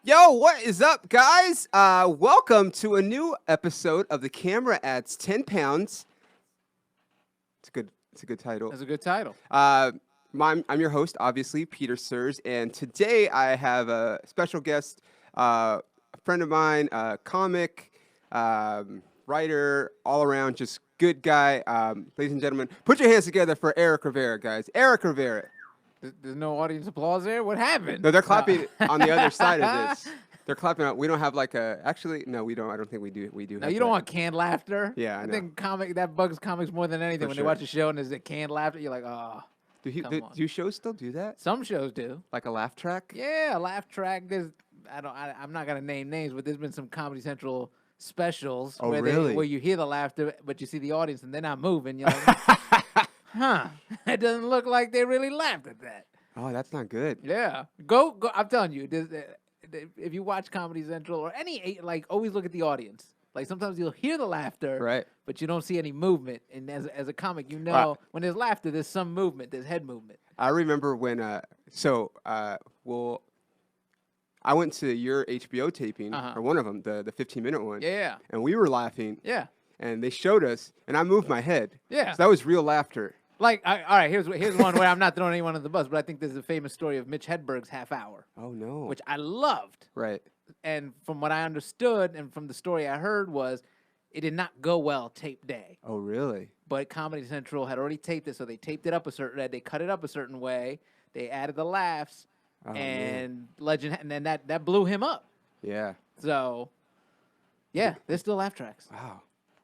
Yo, what is up, guys? Welcome to a new episode of The Camera Adds 10 Pounds. It's a good title. That's a good title. I'm your host, obviously, Peter Sirs, and today I have a special guest, a friend of mine, comic, writer, all around, just good guy. Ladies and gentlemen, put your hands together for Erik Rivera, guys. Erik Rivera. There's no audience applause there? What happened? No, they're clapping on the other side of this. They're clapping out. We don't have like a. Actually, no, we don't. I don't think we do. We do. No, you don't want canned laughter. Yeah, I know. think that bugs comics more than anything. For When sure. they watch a show and there's a canned laughter, you're like, oh. Do shows still do that? Some shows do. Like a laugh track? Yeah, a laugh track. I'm not gonna name names, but there's been some Comedy Central specials Oh, where really? where you hear the laughter, but you see the audience and they're not moving. You're like, huh? It doesn't look like they really laughed at that. Oh, that's not good. Yeah, go. I'm telling you, if you watch Comedy Central or any, like, always look at the audience. Like, sometimes you'll hear the laughter, Right. but you don't see any movement. And as a comic, you know when there's laughter, there's some movement, there's head movement. I remember when. I went to your HBO taping, or one of them, the 15-minute one. Yeah, And we were laughing. yeah, And they showed us, and I moved my head. yeah. So that was real laughter. Like, all right, here's one where I'm not throwing anyone under the bus, but I think there's a famous story of Mitch Hedberg's half hour, Oh no. which I loved. Right. And from what I understood and from the story I heard was it did not go well tape day. Oh really? But Comedy Central had already taped it, so they taped it up a certain way. They cut it up a certain way. They added the laughs, Oh, and then that blew him up. Yeah. So, yeah, there's still laugh tracks. Wow.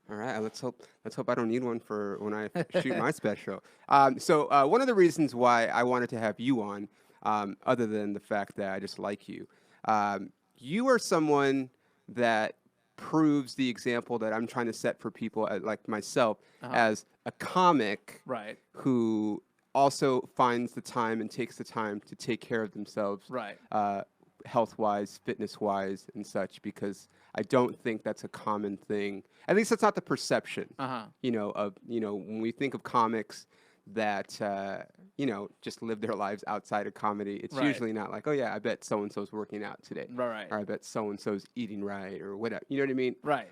All right. Let's hope I don't need one for when I shoot my special. So one of the reasons why I wanted to have you on, other than the fact that I just like you, you are someone that proves the example that I'm trying to set for people like myself as a comic Right. who also finds the time and takes the time to take care of themselves, Right. health-wise, fitness-wise, and such, because I don't think that's a common thing. At least that's not the perception. When we think of comics that just live their lives outside of comedy, it's Right. usually not like, oh yeah, I bet so and so's working out today, Right. or I bet so and so's eating right, or whatever. You know what I mean? Right.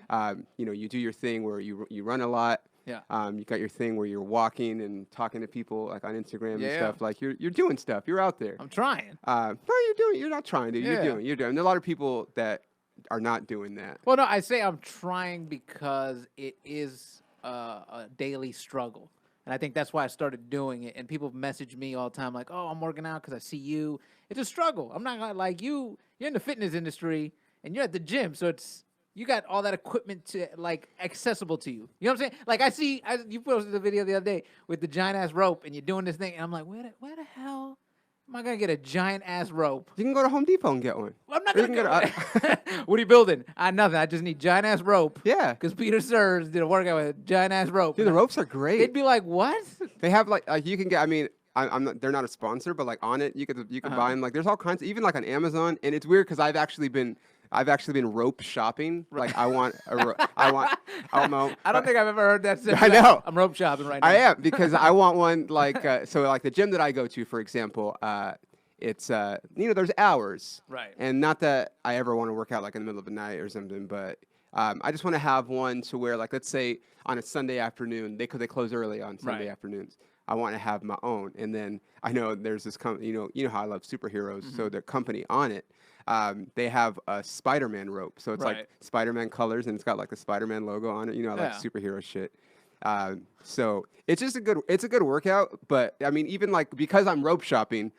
You do your thing where you run a lot. Yeah. You got your thing where you're walking and talking to people like on Instagram and Yeah. stuff. Like you're doing stuff. You're out there. I'm trying. No, you're not trying to. Yeah. You're doing. There are a lot of people that are not doing that. Well, no, I say I'm trying because it is a daily struggle. And I think that's why I started doing it. And people message me all the time like, oh, I'm working out because I see you. It's a struggle. I'm not going to like you. You're in the fitness industry and you're at the gym. So you got all that equipment to like accessible to you. You know what I'm saying? Like you posted a video the other day with the giant ass rope and you're doing this thing. And I'm like, where the hell am I going to get a giant ass rope? You can go to Home Depot and get one. Well, I'm not Or you going can to go. What are you building? Nothing. I just need giant ass rope. Yeah. Because Peter Sirs did a workout with a giant ass rope. Dude, the ropes are great. They'd be like, what? They have like you can get. I mean, I'm not. They're not a sponsor, but like on it, you could buy them. Like there's all kinds. Even like on Amazon, and it's weird because I've actually been rope shopping. Like I want I don't know. I don't think I've ever heard that said. I know. I'm rope shopping right now. I am because I want one like so like the gym that I go to, for example. It's there's hours. Right. And not that I ever want to work out like in the middle of the night or something, but I just want to have one to where like let's say on a Sunday afternoon they close early on Sunday Right. afternoons. I want to have my own, and then I know there's this company. You know how I love superheroes, so the company on it. They have a Spider-Man rope, so it's Right. like Spider-Man colors, and it's got like the Spider-Man logo on it. I like Yeah. superhero shit. So it's just a good workout. But I mean, even like because I'm rope shopping,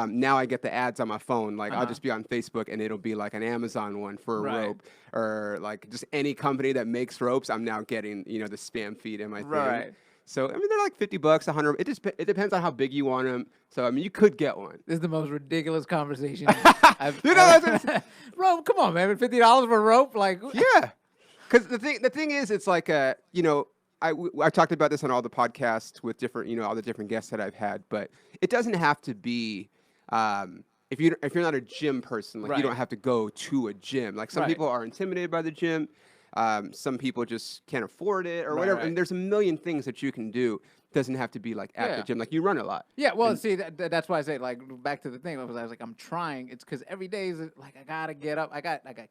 now I get the ads on my phone. Like I'll just be on Facebook and it'll be like an Amazon one for a Right. rope, or like just any company that makes ropes. I'm now getting the spam feed in my thing. Right. So I mean, they're like $50, $100. It depends on how big you want them. So I mean, you could get one. This is the most ridiculous conversation rope, come on, man. $50 for a rope? Like, Yeah, because the thing is, it's like I talked about this on all the podcasts with different all the different guests that I've had, but it doesn't have to be if you're not a gym person, like Right. you don't have to go to a gym. Like some Right. people are intimidated by the gym, some people just can't afford it or Right, whatever. right. And there's a million things that you can do doesn't have to be like at the gym. Like you run a lot. Yeah, well, see, that's why I say, like, back to the thing. I was like, I'm trying. It's because every day is like I gotta get up. I got got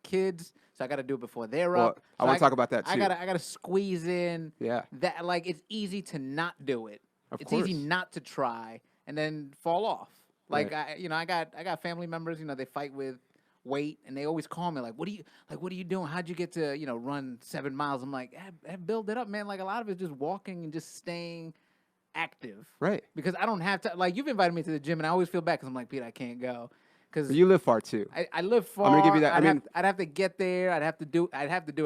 so I gotta do it before they're up. I want to talk about that too. I gotta squeeze in. Yeah. That like it's easy to not do it. Of it's course. easy not to try and then fall off. Like I got family members. They fight with weight, and they always call me like, what are you doing? How'd you get to run 7 miles? I'm like, build it up, man. Like a lot of it's just walking and just staying active, right? Because I don't have to. Like you've invited me to the gym, and I always feel bad because I'm like, Pete, I can't go because you live far too. I live far. I'm gonna give you that. I'd have to get there. I'd have to do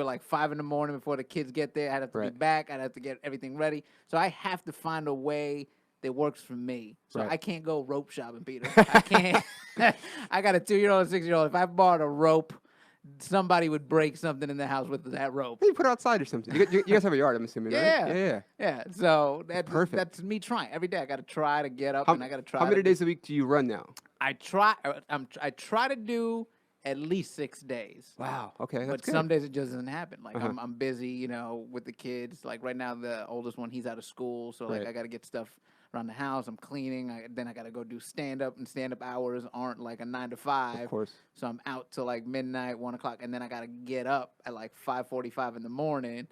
it like 5 in the morning before the kids get there. I'd have to be back. I'd have to get everything ready. So I have to find a way that works for me. So I can't go rope shopping, Peter. I can't. I got a 2-year-old, and 6-year-old. If I bought a rope, somebody would break something in the house with that rope. You put it outside or something. You guys have a yard, I'm assuming, right? Yeah. So Perfect. That's me trying every day. I got to try to get up, and I got to try. How many days a week do you run now? I try to do at least 6 days. Wow. Okay. That's but good. some days it just doesn't happen. Like I'm busy, with the kids. Like right now, the oldest one, he's out of school, so like I got to get stuff around the house. I'm cleaning. Then I got to go do stand-up, and stand-up hours aren't like a 9 to 5. Of course. So I'm out till like midnight, 1 o'clock, and then I got to get up at like 5:45 in the morning.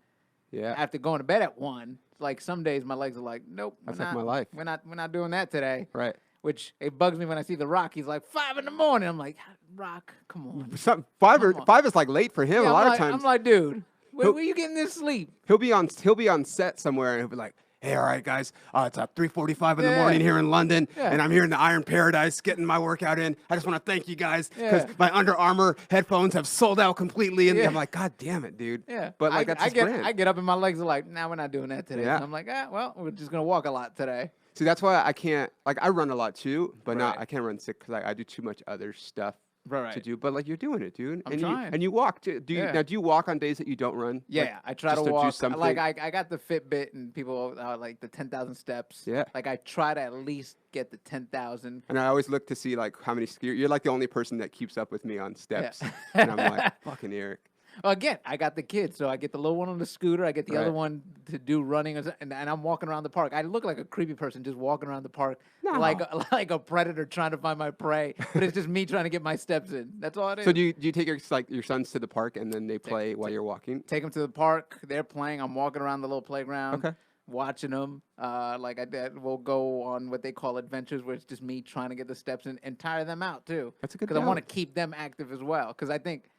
Yeah. After going to bed at 1. Like some days my legs are like, nope. That's like my life. We're not doing that today. Right. Which it bugs me when I see The Rock. He's like 5 in the morning. I'm like, Rock, come on. Five is like late for him. Yeah, a lot of times. I'm like, dude, where you getting this sleep? He'll be on set somewhere and he'll be like, hey, all right, guys, it's 3:45 in the morning here in London, and I'm here in the Iron Paradise getting my workout in. I just want to thank you guys because my Under Armour headphones have sold out completely. And I'm like, God damn it, dude. Yeah. But like that's his brand. I get up and my legs are like, nah, we're not doing that today. Yeah. So I'm like, well, we're just going to walk a lot today. See, that's why I can't, like, I run a lot too, but I can't run sick because I do too much other stuff to do. But like, you're doing it, dude. I'm trying. And you walk too. Now, do you walk on days that you don't run? Yeah, like, I try to do walk. something? Like I got the Fitbit, and people like the 10,000 steps. Yeah. Like I try to at least get the 10,000. And I always look to see like how many you're like the only person that keeps up with me on steps. And I'm like, fucking Eric. Well, again, I got the kids, so I get the little one on the scooter. I get the other one to do running, and I'm walking around the park. I look like a creepy person just walking around the park, like a predator trying to find my prey. But it's just me trying to get my steps in. That's all it is. So do you take your sons to the park and then they play while you're walking? Take them to the park. They're playing. I'm walking around the little playground. Okay. Watching them, like I did, we'll go on what they call adventures, where it's just me trying to get the steps in and tire them out too. That's a good. Because I want to keep them active as well. Because I think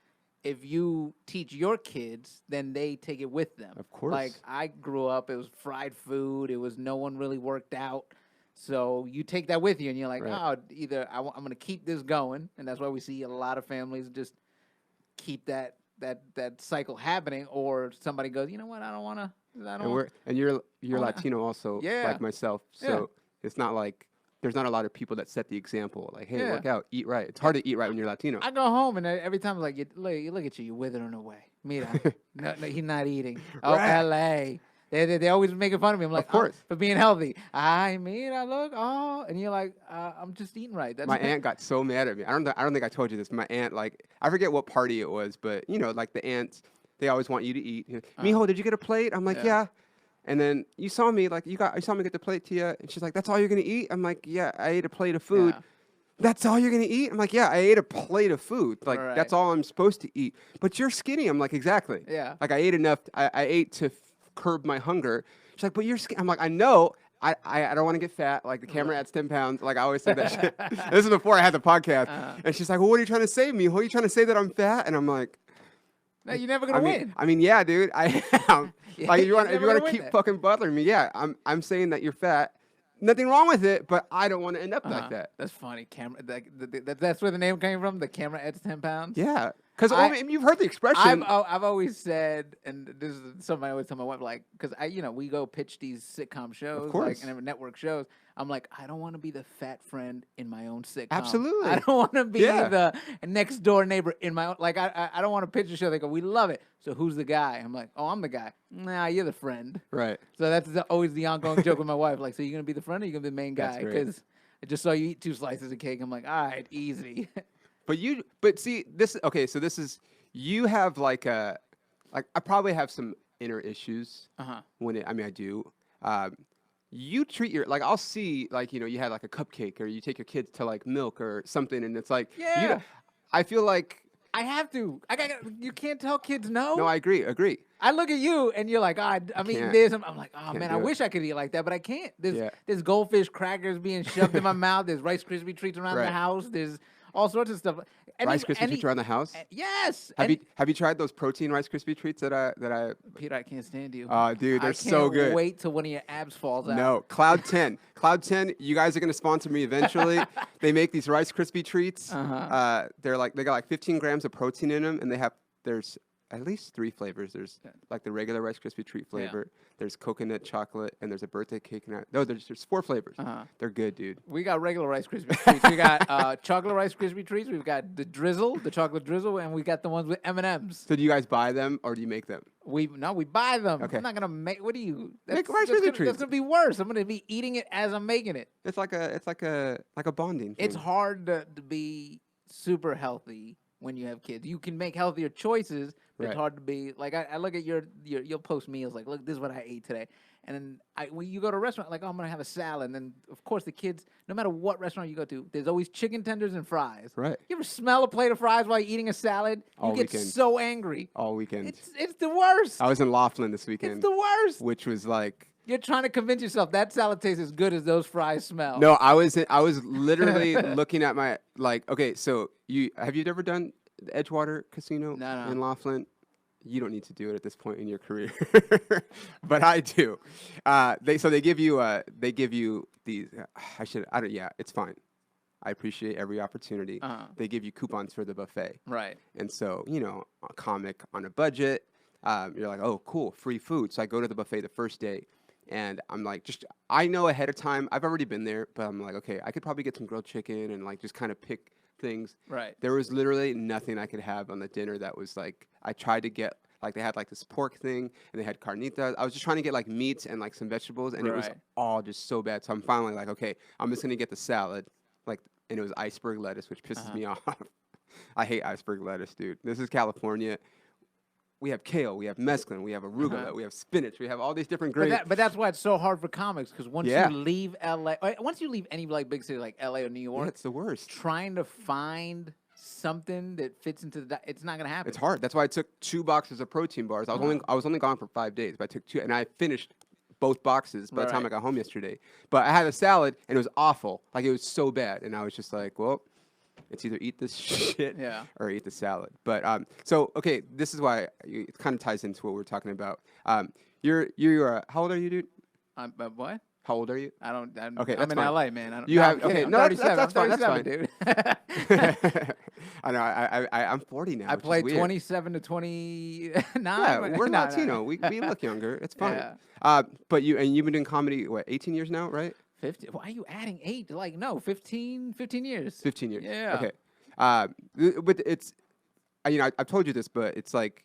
if you teach your kids, then they take it with them. Of course. Like I grew up, it was fried food. It was no one really worked out. So you take that with you, and you're like, either I'm going to keep this going, and that's why we see a lot of families just keep that cycle happening, or somebody goes, you know what, I don't want to. And you're Latino also, like myself. So it's not like there's not a lot of people that set the example. Like, hey, work out, eat right. It's hard to eat right when you're Latino. I go home and every time I'm like, you look at you, you're withering away. Mira, no, he's not eating. Oh, LA. They always making fun of me. I'm like, of course, for being healthy. I look, and you're like, I'm just eating right. That's my aunt got so mad at me. I don't think I told you this. My aunt, like, I forget what party it was, but like the aunts, they always want you to eat. Mijo, did you get a plate? I'm like, yeah. And then you saw me, like, you saw me get the plate, Tia. And she's like, that's all you're going to eat? I'm like, yeah, I ate a plate of food. Yeah. That's all you're going to eat? I'm like, yeah, I ate a plate of food. Like, that's all I'm supposed to eat. But you're skinny. I'm like, exactly. Yeah. Like, I ate enough. I ate to curb my hunger. She's like, but you're skinny. I'm like, I know. I don't want to get fat. Like, the camera adds 10 pounds. Like, I always say that shit. This is before I had the podcast. And she's like, well, what are you trying to say, Mijo? Are you trying to say that I'm fat? And I'm like, no, you're never gonna win. I mean, yeah, dude. I am. Like, if you want to keep fucking bothering me, yeah, I'm saying that you're fat. Nothing wrong with it, but I don't want to end up like that. That's funny. Camera. That's where the name came from. The camera adds 10 pounds. Yeah, because you've heard the expression. I've always said, and this is something I always tell my wife, like, because we go pitch these sitcom shows, like, and network shows. I'm like, I don't want to be the fat friend in my own sitcom. Absolutely. I don't want to be the next door neighbor in my own. Like, I don't want to pitch a show. They go, we love it. So who's the guy? I'm like, oh, I'm the guy. Nah, you're the friend. Right. So that's always the ongoing joke with my wife. Like, so you're gonna be the friend, or you're gonna be the main guy? Because I just saw you eat 2 slices of cake. I'm like, all right, easy. But see, this. Okay, so this is you have like I probably have some inner issues. Uh-huh. I do. you treat your like I'll see like you had like a cupcake or you take your kids to like milk or something and it's like Yeah. I feel like I have to. You can't tell kids no, no. I agree. I look at you and you're like, I'm eating can't. this. I'm like, oh Can't man, I do it. wish I could eat like that, but I can't. Yeah. There's goldfish crackers being shoved in my mouth. There's Rice Krispie treats around the Right. house. There's all sorts of stuff. Rice Krispie treats around the house. Yes. Have you tried those protein Rice Krispie treats that I Peter, I can't stand you. dude, they're I so can't good. wait till one of your abs falls out. No, Cloud 10. Cloud 10, you guys are going to sponsor me eventually. They make these Rice Krispie treats. They got like 15 grams of protein in them and there's at least 3 flavors. There's like the regular Rice Krispie treat flavor. There's coconut chocolate and there's a birthday cake nut. No, there's 4 flavors. They're good, dude. We got regular Rice Krispie treats. We got chocolate Rice Krispie treats. We've got the drizzle, the chocolate drizzle, and we got the ones with M&Ms. So do you guys buy them or do you make them? We buy them. Okay. I'm not gonna make. What do you? Make Rice Krispie treats. That's gonna be worse. I'm gonna be eating it as I'm making it. It's like a bonding thing. It's hard to be super healthy when you have kids. You can make healthier choices, but Right. it's hard to be like I look at you'll post meals like, look, this is what I ate today. And then when you go to a restaurant, like, oh, I'm gonna have a salad, and then of course the kids, no matter what restaurant you go to, there's always chicken tenders and fries. Right. You ever smell a plate of fries while you're eating a salad? All you get weekend. so angry. All weekend. It's the worst. I was in Laughlin this weekend, It's the worst. which was like You're trying to convince yourself that salad tastes as good as those fries smell. no, I was literally looking at my like okay, so have you ever done the Edgewater Casino No. in Laughlin? You don't need to do it at this point in your career, but I do. They give you these. Yeah, it's fine. I appreciate every opportunity. They give you coupons for the buffet, Right. and so a comic on a budget. You're like, oh, cool, free food. So I go to the buffet the first day, and I'm like, I know ahead of time. I've already been there, but I'm like, okay, I could probably get some grilled chicken and like just kind of pick things. Right. There was literally nothing I could have on the dinner that was like I tried to get like they had like this pork thing and they had carnitas. I was just trying to get like meats and like some vegetables and it was Right. all just so bad. So I'm finally like, okay, I'm just gonna get the salad. Like and it was iceberg lettuce, which pisses me off. I hate iceberg lettuce, dude. This is California. We have kale, we have mesclun, we have arugula, we have spinach, we have all these different greens. But that's why it's so hard for comics because once Yeah. you leave LA, once you leave any like big city like LA or New Yeah, York, it's the worst. trying to find something that fits into it's not gonna happen. It's hard. That's why I took 2 boxes of protein bars. I was only gone for 5 days, but I took 2, and I finished both boxes by the time I Right. got home yesterday. But I had a salad, and it was awful. Like it was so bad, and I was just like, well, it's either eat this shit Yeah. or eat the salad. But so okay, this is why it kind of ties into what we're talking about. You're how old are you, dude? But what? How old are you? Okay, I'm that's in fine. LA, man. I don't, You no, have I'm kidding. okay. I'm No, that's 37. fine. That's I'm fine. 37, dude. I know. I'm 40 now. I which is played weird. 27 to 29. Yeah, we're No, Latino. no. We look younger. It's fine. Yeah. But you've been doing comedy 18 years now, right? 50. Why are you adding 8? Like no, 15 years. 15 years. Yeah. Okay. But it's I've told you this, but it's like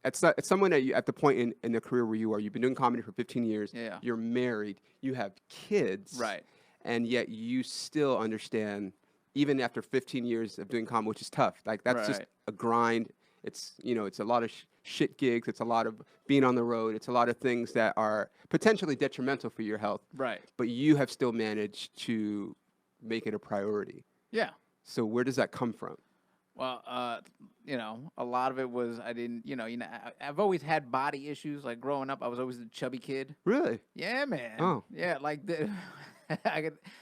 it's someone at the point in the career where you are. You've been doing comedy for 15 years. Yeah. You're married. You have kids. Right. And yet you still understand, even after 15 years of doing comedy, which is tough. Like that's just Right. a grind. It's it's a lot of shit gigs. It's a lot of being on the road. It's a lot of things that are potentially detrimental for your health. Right. But you have still managed to make it a priority. Yeah. So where does that come from? Well, a lot of it was I didn't, I've always had body issues. Like growing up, I was always the chubby kid. Really? Yeah, man. Oh. Yeah, like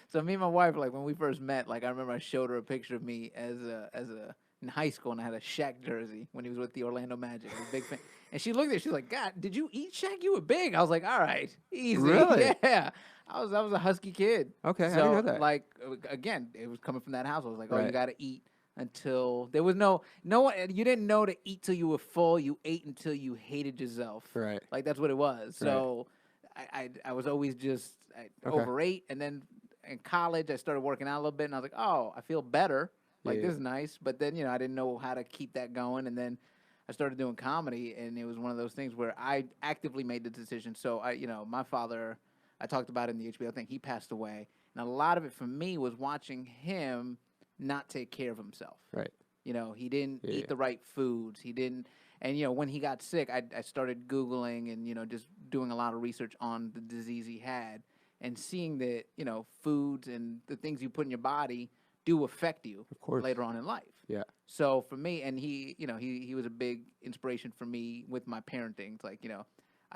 so me and my wife, like when we first met, like I remember I showed her a picture of me as a in high school and I had a Shaq jersey when he was with the Orlando Magic. I was a big fan. And she looked at it, she's like, God, did you eat Shaq? You were big. I was like, all right, easy. Really? Yeah. I was a husky kid. Okay, I so, didn't know that. like again, it was coming from that house. I was like, oh, you Right. gotta eat until there was no one. You didn't know to eat till you were full. You ate until you hated yourself. Right. Like that's what it was. So I was always just overate, and then in college I started working out a little bit, and I was like, oh, I feel better. Like Yeah. this is nice. But then I didn't know how to keep that going, and then I started doing comedy, and it was one of those things where I actively made the decision. So my father, I talked about it in the HBO thing. He passed away, and a lot of it for me was watching him not take care of himself. Right. He didn't Yeah. eat the right foods. He didn't, and when he got sick, I started Googling and just doing a lot of research on the disease he had. and seeing that, foods and the things you put in your body do affect you Of course. later on in life. Yeah. So for me, and he was a big inspiration for me with my parenting. It's like,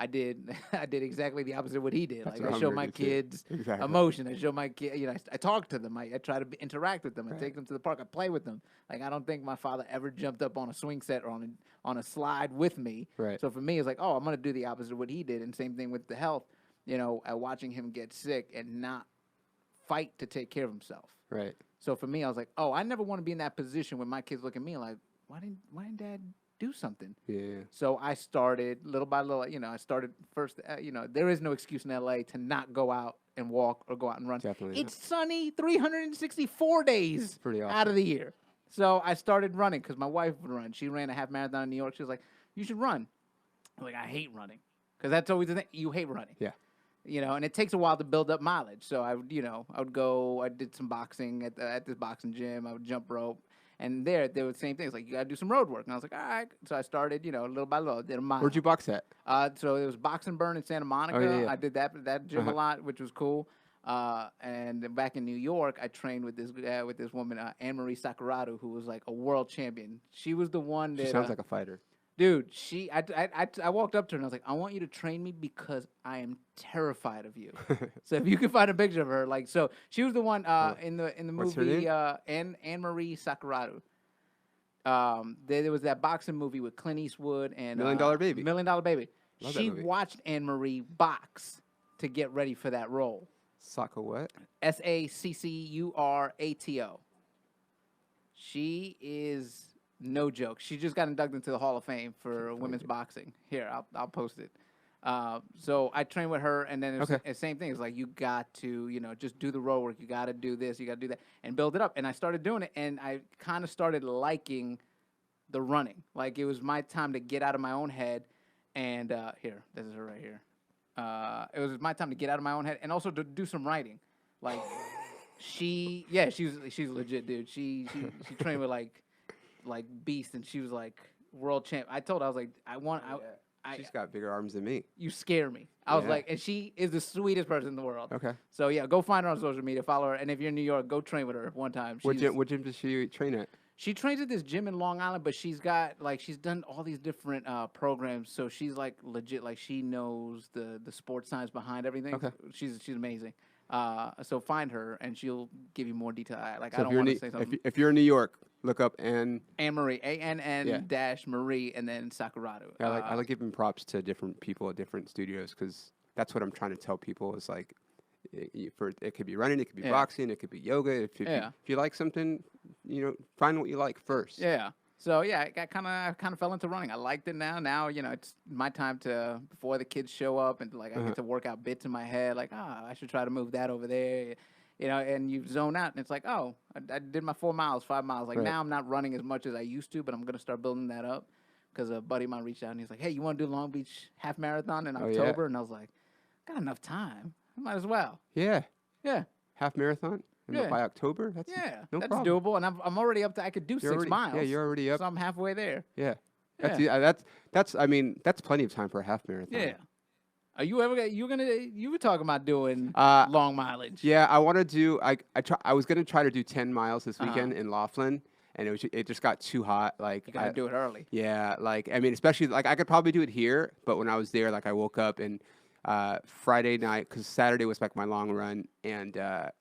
I did I did exactly the opposite of what he did. That's Like what I I'm show gonna my do too. kids Exactly. emotion. I show my kid, I talk to them. I try to interact with them. I Right. take them to the park. I play with them. Like I don't think my father ever jumped up on a swing set or on a slide with me. Right. So for me, it's like, oh, I'm gonna do the opposite of what he did. And same thing with the health. Watching him get sick and not fight to take care of himself. Right. So for me, I was like, oh, I never want to be in that position where my kids look at me like, why didn't Dad do something? Yeah. So I started little by little. I started first. There is no excuse in LA to not go out and walk or go out and run. Definitely It's sunny 364 days pretty out awesome. of the year. So I started running because my wife would run. She ran a half marathon in New York. She was like, you should run. I'm like, I hate running because that's always the thing. You hate running. Yeah. And it takes a while to build up mileage. So I would go. I did some boxing at this boxing gym. I would jump rope, and there were the same things. Like you got to do some road work, and I was like, all right. So I started, little by little. Did a mile. Where'd you box at? So it was Box and Burn in Santa Monica. yeah. I did that gym a lot, which was cool. And back in New York, I trained with this woman, Anne-Marie Sakurada, who was like a world champion. She was the one that She sounds like a fighter. dude, I walked up to her and I was like, I want you to train me because I am terrified of you. So if you can find a picture of her, so she was the one in the What's her movie name? Anne-Marie Sakurada. There was that boxing movie with Clint Eastwood and $1 Million Baby. $1 Million Baby. Love that She movie. watched Anne-Marie box to get ready for that role. Soccer what? Saccurato. She is no joke. She just got inducted into the Hall of Fame for women's boxing. Here, I'll post it. So I trained with her, and then it's Okay. the same thing. It's like you got to, just do the road work. You got to do this. You got to do that, and build it up. And I started doing it, and I kind of started liking the running. Like it was my time to get out of my own head. And here, this is her right here. It was my time to get out of my own head, and also to do some writing. Like she's legit, dude. She trained with like beast, and she was like world champ. I told her, I was like, She's got bigger arms than me. you scare me. I was Yeah. like, and she is the sweetest person in the world. Okay. So yeah, go find her on social media, follow her, and if you're in New York, go train with her one time. What gym does she train at? She trains at this gym in Long Island, but she's got she's done all these different programs, so she's like legit, like she knows the sports science behind everything. Okay. She's amazing. So find her, and she'll give you more detail. I So don't want to say something. if you're in New York, look up Anne Anne-Marie, ANN Yeah. dash Marie, and then Sakurada. I like giving props to different people at different studios because that's what I'm trying to tell people is like, it could be running, it could be Yeah. boxing, it could be yoga. If you like something, find what you like first. Yeah. So yeah, I kind of fell into running. I liked it now. Now it's my time to before the kids show up and I get to work out bits in my head. Like I should try to move that over there. And you zone out and it's like, oh, I did my 4 miles, 5 miles. Like Right. now I'm not running as much as I used to, but I'm gonna start building that up because a buddy of mine reached out and he's like, hey, you want to do Long Beach half marathon in Oh, October? And I was like, got enough time. I might as well. Yeah. Yeah. Half marathon Yeah. by October. That's Yeah, no that's problem. doable, and I'm already up to. I could do You're 6 already- miles. Yeah, you're already up. So I'm halfway there. Yeah. Yeah. That's I mean that's plenty of time for a half marathon. Yeah. Are you ever? You were talking about doing Uh, long mileage. Yeah, I want to do. I was gonna try to do 10 miles this Uh-huh. weekend in Laughlin, and it just got too hot. Like You gotta do it early. Yeah, especially I could probably do it here, but when I was there, I woke up and Friday night because Saturday was my long run, and by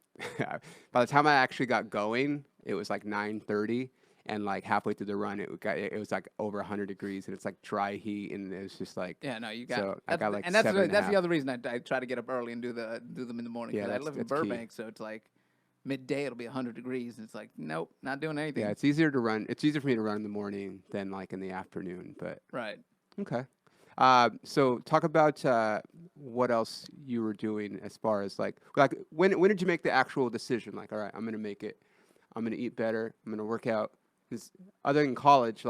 the time I actually got going, it was 9:30, and halfway through the run, it was over 100 degrees, and it's dry heat, and it was just Yeah, no, you got. So I got and that's 7.5. that's the other reason I try to get up early and do them in the morning. Yeah, 'Cause I that's- live in that's key. Burbank, so it's midday. It'll be 100 degrees, and it's nope, not doing anything. Yeah, it's easier to run. It's easier for me to run in the morning than in the afternoon, but. Right. Okay. So talk about what else you were doing as far as when did you make the actual decision? All right, I'm gonna make it. I'm gonna eat better. I'm gonna work out. 'Cause other than college,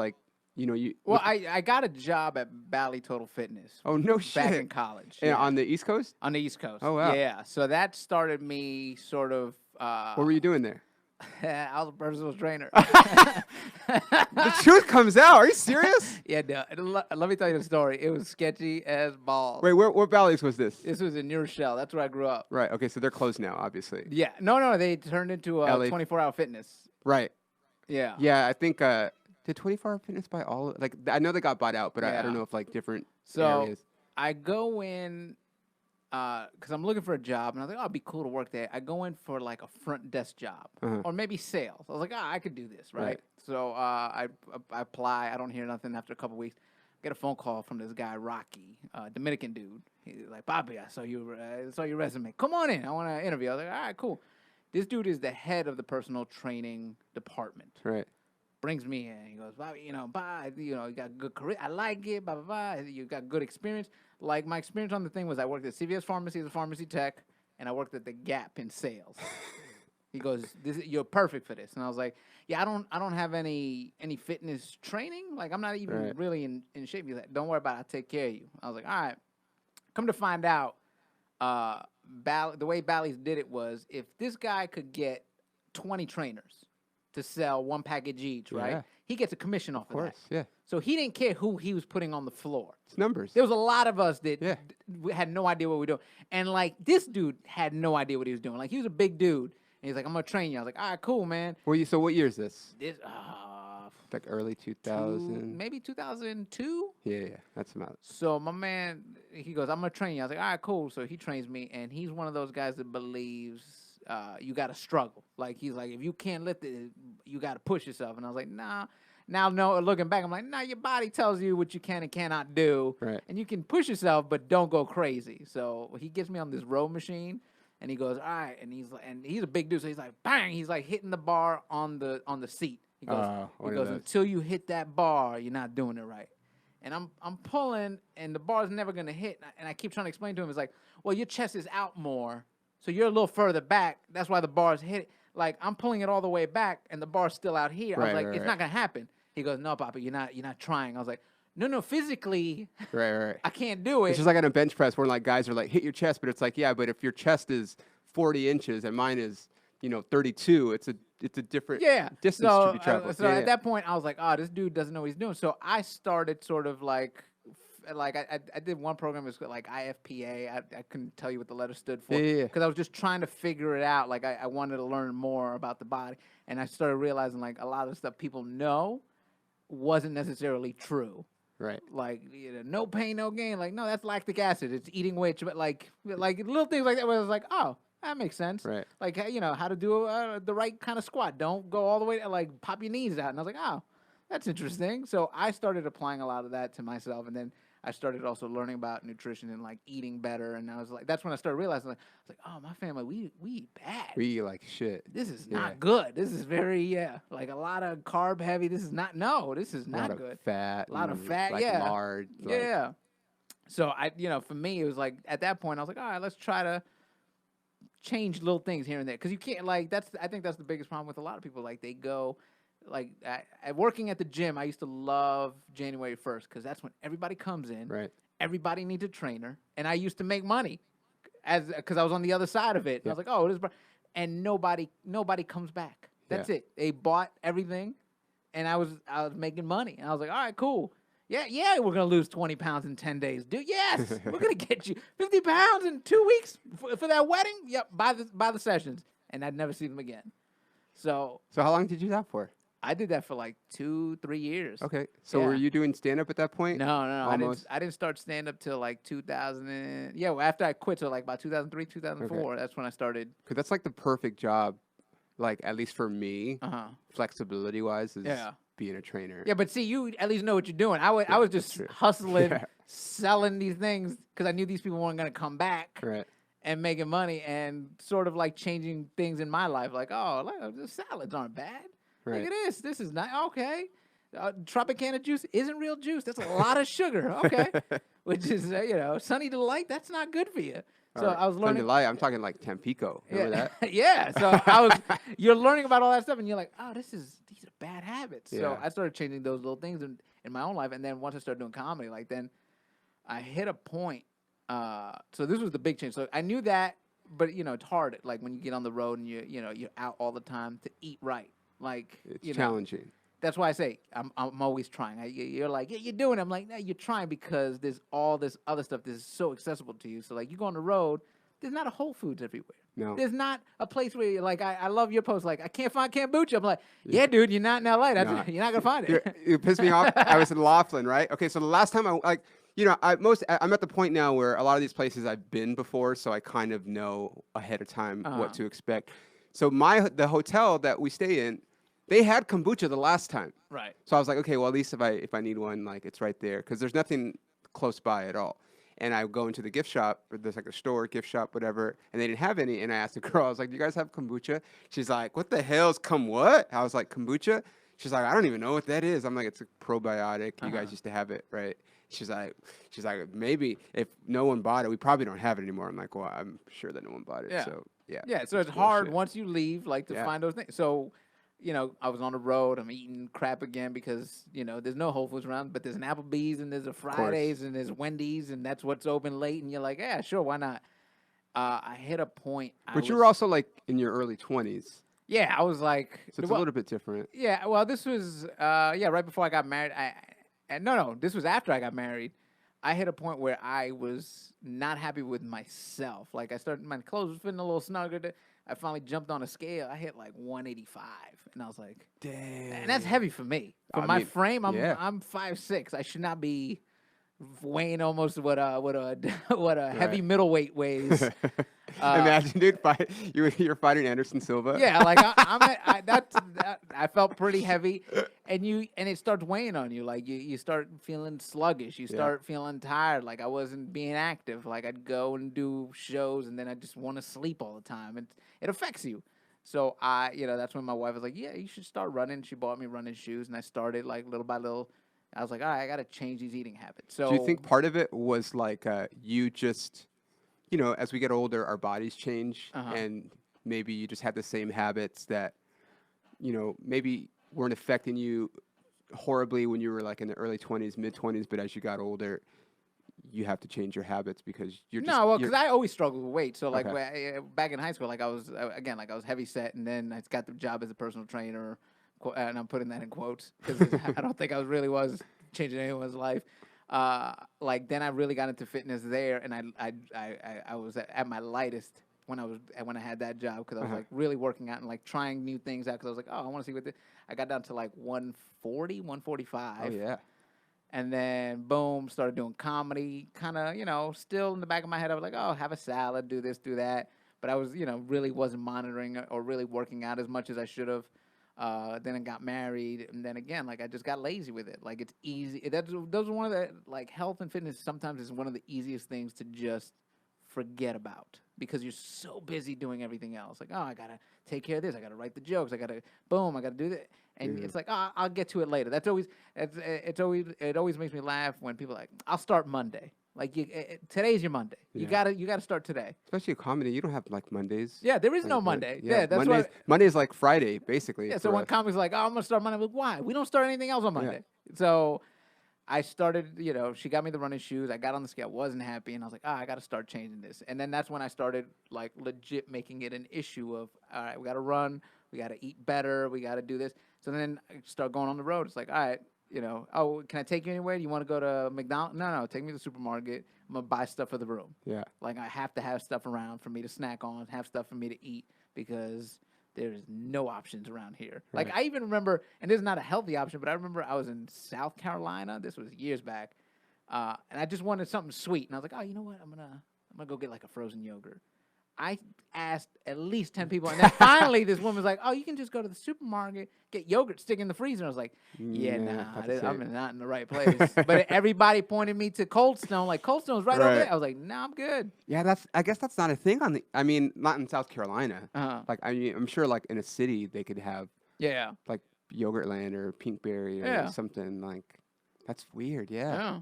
you. Well, I got a job at Bally Total Fitness Oh no back in shit. college. And yeah. on the East Coast. On the East Coast. Oh, wow. Yeah. So that started me sort of. What were you doing there? I was a personal trainer. The truth comes out. Are you serious? Yeah, no, let me tell you the story. It was sketchy as balls. Wait, what Bally's was this? This was in New Rochelle. That's where I grew up. Right. Okay, so they're closed now, obviously. Yeah. No, they turned into LA 24-hour fitness. Right. Yeah. Yeah, I think did 24 Hour Fitness buy all like I know they got bought out, but I don't Yeah. know if like different So areas. I go in because I'm looking for a job, and I was like, oh, it'd be cool to work there. I go in for like a front desk job or maybe sales. I was like, I could do this, right? Right. So I apply. I don't hear nothing after a couple weeks. Get a phone call from this guy, Rocky, Dominican dude. He's like, Bobby, I saw your resume. Come on in. I want to interview. I was like, all right, cool. This dude is the head of the personal training department. Right. Brings me in. He goes, Bobby, you got good career. I like it. Blah blah blah. You got good experience. Like my experience on the thing was I worked at CVS Pharmacy as a pharmacy tech, and I worked at the Gap in sales. He goes, you're perfect for this. And I was like, yeah, I don't have any fitness training. Like I'm not even really in shape. He's like, don't worry about it. I'll take care of you. I was like, all right. Come to find out, the way Bally's did it was if this guy could get 20 trainers to sell one package each, right? Yeah. He gets a commission off of that. Yeah. So he didn't care who he was putting on the floor. It's numbers. There was a lot of us that Yeah. had no idea what we were doing. And like this dude had no idea what he was doing. Like he was a big dude. And he's like, I'm gonna train you. I was like, all right, cool, man. So what year is this? This Like early 2000. maybe 2002. Yeah, that's about. So my man, he goes, I'm gonna train you. I was like, all right, cool. So he trains me, and he's one of those guys that believes you gotta struggle. Like he's like, if you can't lift it, you gotta push yourself. And I was like, nah. Now, no, looking back, I'm like, nah, your body tells you what you can and cannot do. Right. And you can push yourself, but don't go crazy. So he gets me on this row machine, and he goes, all right. And he's a big dude, so he's like, bang. He's like hitting the bar on the seat. He goes, until you hit that bar, you're not doing it right. And I'm pulling, and the bar's never gonna hit. And I keep trying to explain to him, it's like, well, your chest is out more, so you're a little further back. That's why the bar's hit. Like I'm pulling it all the way back, and the bar's still out here. I was like, it's not gonna happen. He goes, no, Papa, you're not trying. I was like, no, physically, Right. I can't do it. It's just like on a bench press where like guys are like hit your chest, but it's like but if your chest is 40 inches and mine is 32, it's a different distance to be traveled. So at that point, I was like, this dude doesn't know what he's doing. So I started sort of like I did one program, it was like IFPA. I couldn't tell you what the letter stood for because I was just trying to figure it out. Like I wanted to learn more about the body, and I started realizing like a lot of the stuff people know wasn't necessarily true. Right. Like no pain, no gain. Like no, that's lactic acid. It's eating weight, but like little things like that. Where I was like, oh, that makes sense. Right. Like how to do the right kind of squat. Don't go all the way to like pop your knees out. And I was like, oh, that's interesting. So I started applying a lot of that to myself, and then I started also learning about nutrition and like eating better. And I was like, that's when I started realizing, like, I was like, oh, my family, we eat bad. We eat like shit. This is not good. This is very like a lot of carb heavy. This is not good. A lot of fat. A lot of fat. Like lard. Yeah. So for me, it was like at that point, I was like, all right, let's try to change little things here and there, because you can't I think that's the biggest problem with a lot of people. Like they go. Like working at the gym, I used to love January 1st because that's when everybody comes in. Right. Everybody needs a trainer, and I used to make money because I was on the other side of it. And I was like, oh, it is, and nobody comes back. That's it. They bought everything, and I was making money, and I was like, all right, cool. Yeah, we're gonna lose 20 pounds in 10 days, dude. Yes, we're gonna get you 50 pounds in 2 weeks for that wedding. Yep, buy the sessions, and I'd never see them again. So how long did you do that for? I did that for like 2-3 years. Okay. So were you doing stand-up at that point? No. Almost. I didn't start stand-up till like 2000. After I quit, so like about 2003, 2004. Okay. That's when I started. Because that's like the perfect job, like at least for me, flexibility-wise, is being a trainer. Yeah, but see, you at least know what you're doing. I was just hustling, selling these things because I knew these people weren't going to come back. Right. And making money and sort of like changing things in my life. Like, oh, the salads aren't bad. Right. Look at this. This is not okay. Tropicana juice isn't real juice. That's a lot of sugar. Okay, which is Sunny Delight. That's not good for you. So I was learning. Sunny Delight. I'm talking like Tampico. Remember that? Yeah. So you're learning about all that stuff, and you're like, oh, these are bad habits. Yeah. So I started changing those little things in my own life, and then once I started doing comedy, like then I hit a point. So this was the big change. So I knew that but you know, it's hard. Like when you get on the road and you're out all the time to eat right. Like It's you know, challenging. that's why I say I'm always trying. You're like, yeah, you're doing it. I'm like, no, you're trying because there's all this other stuff that is so accessible to you. So like, you go on the road, there's not a Whole Foods everywhere. No. There's not a place where you're like, I love your post. Like, I can't find kombucha. I'm like, yeah, dude, you're not in LA. Nah. You're not gonna find it. You pissed me off. I was in Laughlin, right? Okay, so the last time I'm at the point now where a lot of these places I've been before, so I kind of know ahead of time what to expect. So the hotel that we stay in, they had kombucha the last time. Right. So I was like, okay, well, at least if I need one, like, it's right there, because there's nothing close by at all. And I go into the gift shop, or there's like a store, gift shop, whatever, and they didn't have any. And I asked the girl, I was like, do you guys have kombucha? She's like, what the hell's what? I was like, kombucha? She's like, I don't even know what that is. I'm like, it's a probiotic. You guys used to have it, right? She's like, maybe if no one bought it, we probably don't have it anymore. I'm like, well, I'm sure that no one bought it. Yeah. So, yeah. Yeah, so it's hard once you leave, like, to Yeah. find those things. So, you know, I was on the road. I'm eating crap again because, you know, there's no Whole Foods around, but there's an Applebee's and there's a Fridays and there's Wendy's and that's what's open late. And you're like, yeah, sure, why not? I hit a point. But you were also like in your early 20s. Yeah, I was like. So it's a little bit different. Yeah, well, this was, right before I got married. No, this was after I got married. I hit a point where I was not happy with myself. Like, my clothes were fitting a little snugger. I finally jumped on a scale. I hit like 185, and I was like, "Damn!" And that's heavy for me. For my frame, I'm 5'6". I should not be weighing almost what a heavy middleweight weighs. Imagine, dude, you're fighting Anderson Silva. Yeah, like I felt pretty heavy, and it starts weighing on you. Like you start feeling sluggish. You start feeling tired. Like I wasn't being active. Like I'd go and do shows, and then I just want to sleep all the time, and it affects you. So that's when my wife was like, "Yeah, you should start running." She bought me running shoes, and I started like little by little. I was like, "All right, I got to change these eating habits." So do you think part of it was like you just, as we get older, our bodies change, and maybe you just had the same habits that, maybe weren't affecting you horribly when you were like in the early 20s, mid 20s, but as you got older, you have to change your habits because you're just... No, well, because I always struggled with weight. So, like, back in high school, like, I was heavy set, and then I got the job as a personal trainer, and I'm putting that in quotes, because I don't think I was changing anyone's life. Then I really got into fitness there, and I was at my lightest when I had that job, because I was, like, really working out and, like, trying new things out, because I was like, oh, I want to see what this... I got down to, like, 140, 145. Oh, yeah. And then, boom, started doing comedy, kind of, still in the back of my head, I was like, oh, have a salad, do this, do that. But I was, really wasn't monitoring or really working out as much as I should have. Then I got married. And then again, like, I just got lazy with it. Like, it's easy. Those are one of the, like, health and fitness sometimes is one of the easiest things to just forget about, because you're so busy doing everything else. Like, oh, I got to take care of this. I got to write the jokes. I got to do that. And it's like, oh, I'll get to it later. It always makes me laugh when people are like, I'll start Monday. Like, today's your Monday. Yeah. You gotta start today. Especially comedy, you don't have like Mondays. Yeah, there is like, no Monday. Yeah, that's Mondays. Monday's like Friday, basically. Yeah, so when comics are like, oh, I'm gonna start Monday, I'm like, why? We don't start anything else on Monday. Yeah. So I started, she got me the running shoes. I got on the scale, wasn't happy, and I was like, I got to start changing this. And then that's when I started, like, legit making it an issue of, all right, we got to run, we got to eat better, we got to do this. So then I start going on the road. It's like, all right, oh, can I take you anywhere? You want to go to McDonald's? No, take me to the supermarket. I'm going to buy stuff for the room. Yeah. Like, I have to have stuff around for me to snack on, have stuff for me to eat, because there's no options around here. Right. Like, I even remember, and this is not a healthy option, but I remember I was in South Carolina. This was years back. And I just wanted something sweet. And I was like, oh, you know what? I'm gonna go get, like, a frozen yogurt. I asked at least 10 people. And then finally, this woman was like, oh, you can just go to the supermarket, get yogurt, stick in the freezer. I was like, yeah, nah, I'm not in the right place. But everybody pointed me to Cold Stone. Like, Cold Stone's right over there. I was like, nah, I'm good. Yeah, I guess that's not a thing not in South Carolina. Like, I'm sure, like, in a city, they could have, like, Yogurtland or Pinkberry or something. Like, that's weird, yeah.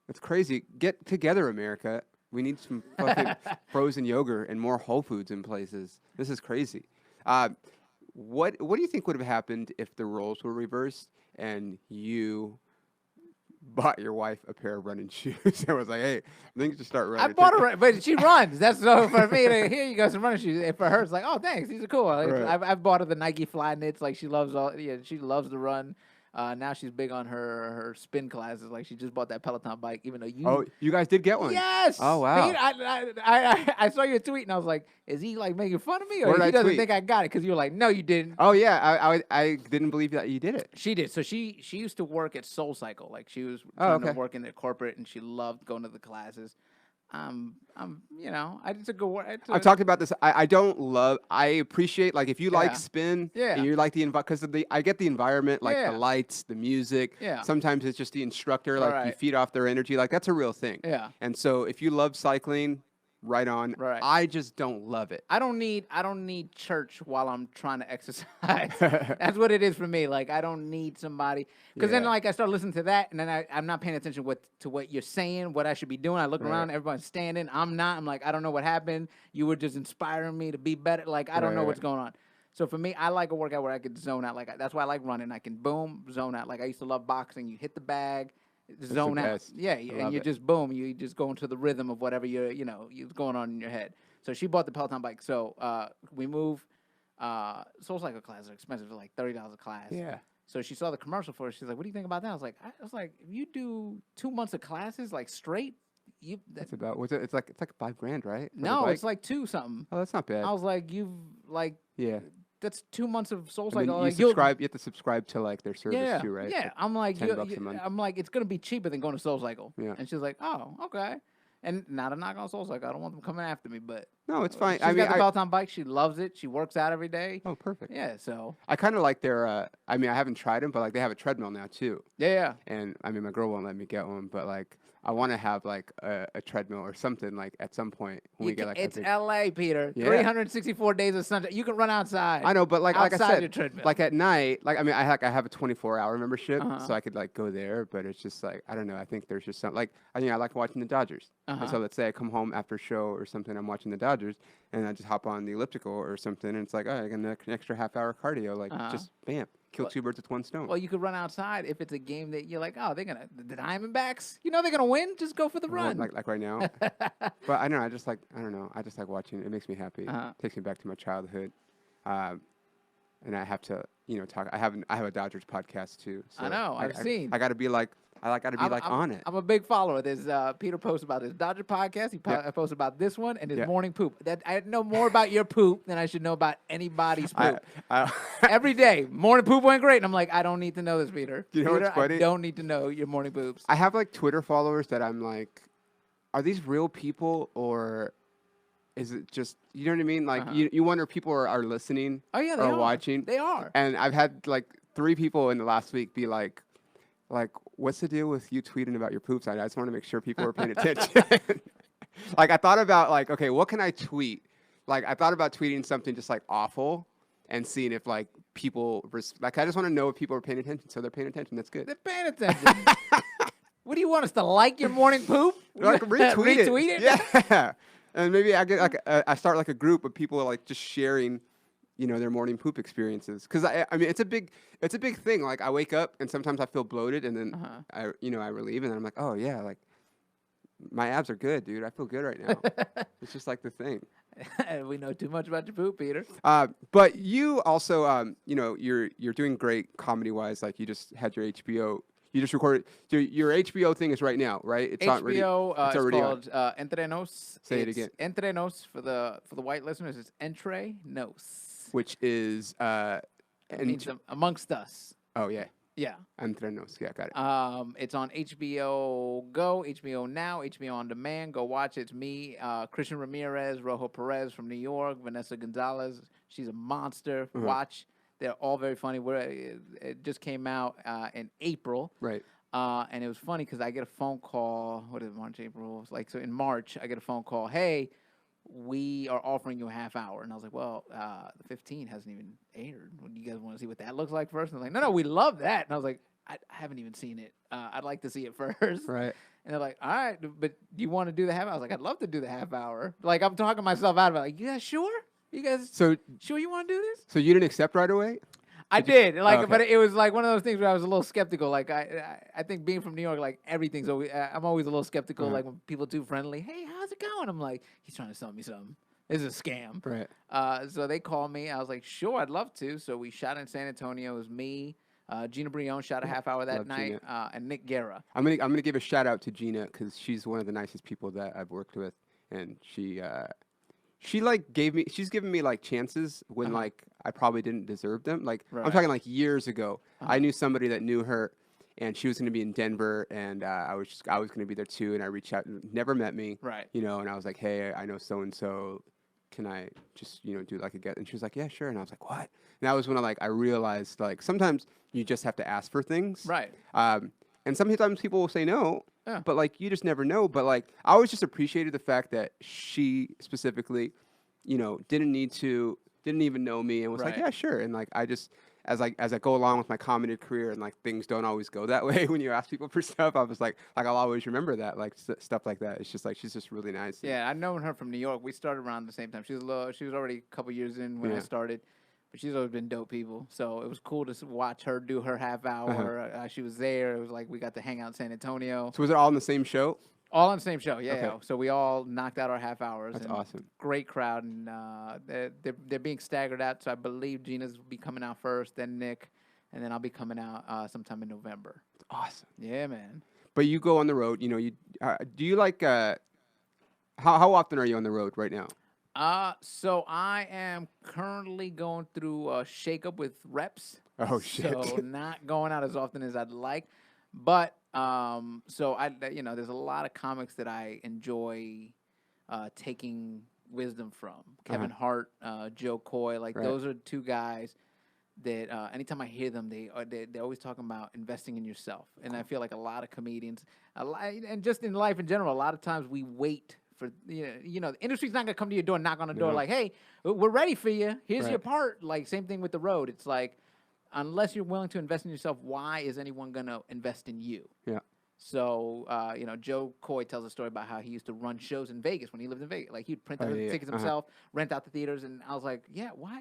That's crazy. Get together, America. We need some fucking frozen yogurt and more Whole Foods in places. This is crazy. What do you think would have happened if the roles were reversed and you bought your wife a pair of running shoes. I was like, hey, I think you should start running. I bought her, but she runs. That's so for me. Here you go, some running shoes. And for her, it's like, oh, thanks, these are cool. Right. I've bought her the Nike Fly Knits. Like she loves she loves to run. Now she's big on her spin classes. Like she just bought that Peloton bike, even though you. Oh, you guys did get one. Yes. Oh wow. Pete, I saw your tweet and I was like, is he like making fun of me, or Where did he I doesn't tweet? think I got it? Because you were like, no, you didn't. Oh yeah, I didn't believe that you did it. She did. So she used to work at SoulCycle. Like she was Oh, trying to okay. work in the corporate, and she loved going to the classes. I just a good work. I've talked about this. I appreciate, like, if you like Yeah. spin Yeah. and you like the because I get the environment, like Yeah. the lights, the music. Yeah. Sometimes it's just the instructor, like you Right. feed off their energy. Like that's a real thing. Yeah. And so if you love cycling, right on. Right. I just don't love it. I don't need church while I'm trying to exercise. That's what it is for me. Like I don't need somebody, because then Yeah. like I start listening to that, and then I'm not paying attention to what you're saying, what I should be doing. I look Right. around, everybody's standing. I'm not. I'm like, I don't know what happened. You were just inspiring me to be better. Like I don't know Right. what's going on. So for me, I like a workout where I could zone out. Like that's why I like running. I can boom, zone out. Like I used to love boxing. You hit the bag, zone out. best. Yeah, I and love you it. just boom. You just go into the rhythm of whatever you're going on in your head. So she bought the Peloton bike. So we move. SoulCycle classes are expensive. They're like $30 a class. Yeah. So she saw the commercial for it. She's like, "What do you think about that?" I was like, if you do 2 months of classes like straight, That's about what's it? It's like $5,000, right? for the no, bike? it's like 2 something. Oh, that's not bad. I was like, Yeah. that's 2 months of And SoulCycle. then Like, you have to subscribe to like their service yeah, too, right? yeah. Like, I'm like, $10 a month. I'm like, it's gonna be cheaper than going to SoulCycle. Yeah. And she's like, oh, okay. And not a knock on SoulCycle. I don't want them coming after me, but No, it's fine. she's I mean, got the Peloton bike. She loves it. She works out every day. oh, perfect. Yeah. So I kind of like their. I mean, I haven't tried them, but like they have a treadmill now too. yeah. And I mean, my girl won't let me get one, but like I want to have like a treadmill or something like at some point when we get like It's a big. LA, Peter. Yeah. 364 days of sunshine. You can run outside. I know, but like I outside your said, treadmill. like at night, like I mean, I have a 24-hour membership, Uh-huh. so I could like go there. But it's just like I don't know. I think there's just something like I like watching the Dodgers. And Uh-huh. so let's say I come home after a show or something, I'm watching the Dodgers, and I just hop on the elliptical or something, and it's like, oh, I got an extra half-hour cardio, like Uh-huh. just bam, kill Well- 2 birds with 1 stone. Well, you could run outside if it's a game that you're like, oh, the Diamondbacks. You know they're gonna win. Just go for the run. Like right now. But I don't know. I just like watching. It makes me happy. Uh-huh. Takes me back to my childhood. And I have to, talk. I have a Dodgers podcast too. So I know, I've seen. I got to be like, I'm- on it. I'm a big follower. There's Peter posts about his Dodger podcast. He posts about this one and his Yeah. morning poop. That I know more about your poop than I should know about anybody's poop. I Every day, morning poop went great, and I'm like, I don't need to know this, Peter. You know what's Peter, funny? I don't need to know your morning poops. I have like Twitter followers that I'm like, are these real people or is it just, you know what I mean? Like you wonder if people are listening Oh yeah, they or are watching. They are. And I've had like 3 people in the last week be like, what's the deal with you tweeting about your poops? I just want to make sure people are paying attention. Like I thought about like, okay, what can I tweet? Like I thought about tweeting something just like awful and seeing if like people, like I just want to know if people are paying attention. So they're paying attention. That's good. They're paying attention. What do you want us to like your morning poop? Like retweet it. Retweet it? Yeah. And maybe I get like I start like a group of people like just sharing, their morning poop experiences. Because I mean it's a big thing. Like I wake up and sometimes I feel bloated and then I relieve and then I'm like, oh yeah, like my abs are good, dude. I feel good right now. It's just like the thing. We know too much about your poop, Peter. But you also you're doing great comedy wise. Like you just had your HBO. You just recorded your HBO thing is right now, right? It's HBO, it's already on. called Entrenos. Say it It's again. Entrenos for the white listeners. It's Entre Nos. Which is It means amongst us. oh yeah, Yeah. Entrenos. Yeah, got it. It's on HBO Go, HBO Now, HBO On Demand. Go watch it. It's me, Christian Ramirez, Rojo Perez from New York, Vanessa Gonzalez. She's a monster. Watch. They're all very funny. It just came out in April. Right. And it was funny because I get a phone call. What is it, March, April? So in March, I get a phone call. Hey, we are offering you a half hour. And I was like, well, the 15 hasn't even aired. Do you guys want to see what that looks like first? And they're like, no, we love that. And I was like, I haven't even seen it. I'd like to see it first. Right. And they're like, all right, but do you want to do the half hour? I was like, I'd love to do the half hour. Like, I'm talking myself out of it. Like, you guys sure? You guys So sure you want to do this? you didn't accept right away? I did like, okay. but it was like one of those things where I was a little skeptical. Like I think being from New York, like everything's always, I'm always a little skeptical. Like when people too friendly, hey, how's it going? I'm like, he's trying to sell me something. This is a scam. Right. So they called me. I was like, sure, I'd love to. So we shot in San Antonio. It was me, Gina Brion shot a half hour that Love night, and Nick Guerra. I'm gonna give a shout out to Gina because she's one of the nicest people that I've worked with, and she like she's given me like chances when like I probably didn't deserve them. Like I'm talking like years ago. I knew somebody that knew her, and she was going to be in Denver, and I was going to be there too. And I reached out, never met me, Right. you know, and I was like, hey, I know so and so. Can I just do like a get? And she was like, yeah, sure. And I was like, what? And that was when I realized like sometimes you just have to ask for things, Right. And sometimes people will say no, Yeah. but like you just never know. But like I always just appreciated the fact that she specifically, didn't even know me and was like, Right. yeah, sure. And like I just as I go along with my comedy career and like things don't always go that way when you ask people for stuff, I was like I'll always remember that stuff like that. It's just like she's just really nice. Yeah, I've known her from New York. We started around the same time. She was already a couple years in when I started, but she's always been dope people. So it was cool to watch her do her half hour. She was there. It was like we got to hang out in San Antonio. So was it all in the same show? All on the same show, yeah. Okay. Yeah. So we all knocked out our half hours. That's and awesome. Great crowd, and they're being staggered out. So I believe Gina's will be coming out first, then Nick, and then I'll be coming out sometime in November. That's awesome. Yeah, man. But you go on the road. You do you like how often are you on the road right now? So I am currently going through a shakeup with reps. Oh shit. So not going out as often as I'd like, but so there's a lot of comics that I enjoy taking wisdom from. Kevin Hart, Joe Coy, like those are two guys that anytime I hear them, they're always talking about investing in yourself. And I feel like a lot of comedians, and just in life in general, a lot of times we wait for the industry's not gonna come to your door and knock on the door like, hey, we're ready for you. Here's your part. Like same thing with the road. It's like unless you're willing to invest in yourself, why is anyone gonna invest in you? Yeah. So, Joe Coy tells a story about how he used to run shows in Vegas when he lived in Vegas. Like he'd print out the tickets himself, rent out the theaters, and I was like, yeah, why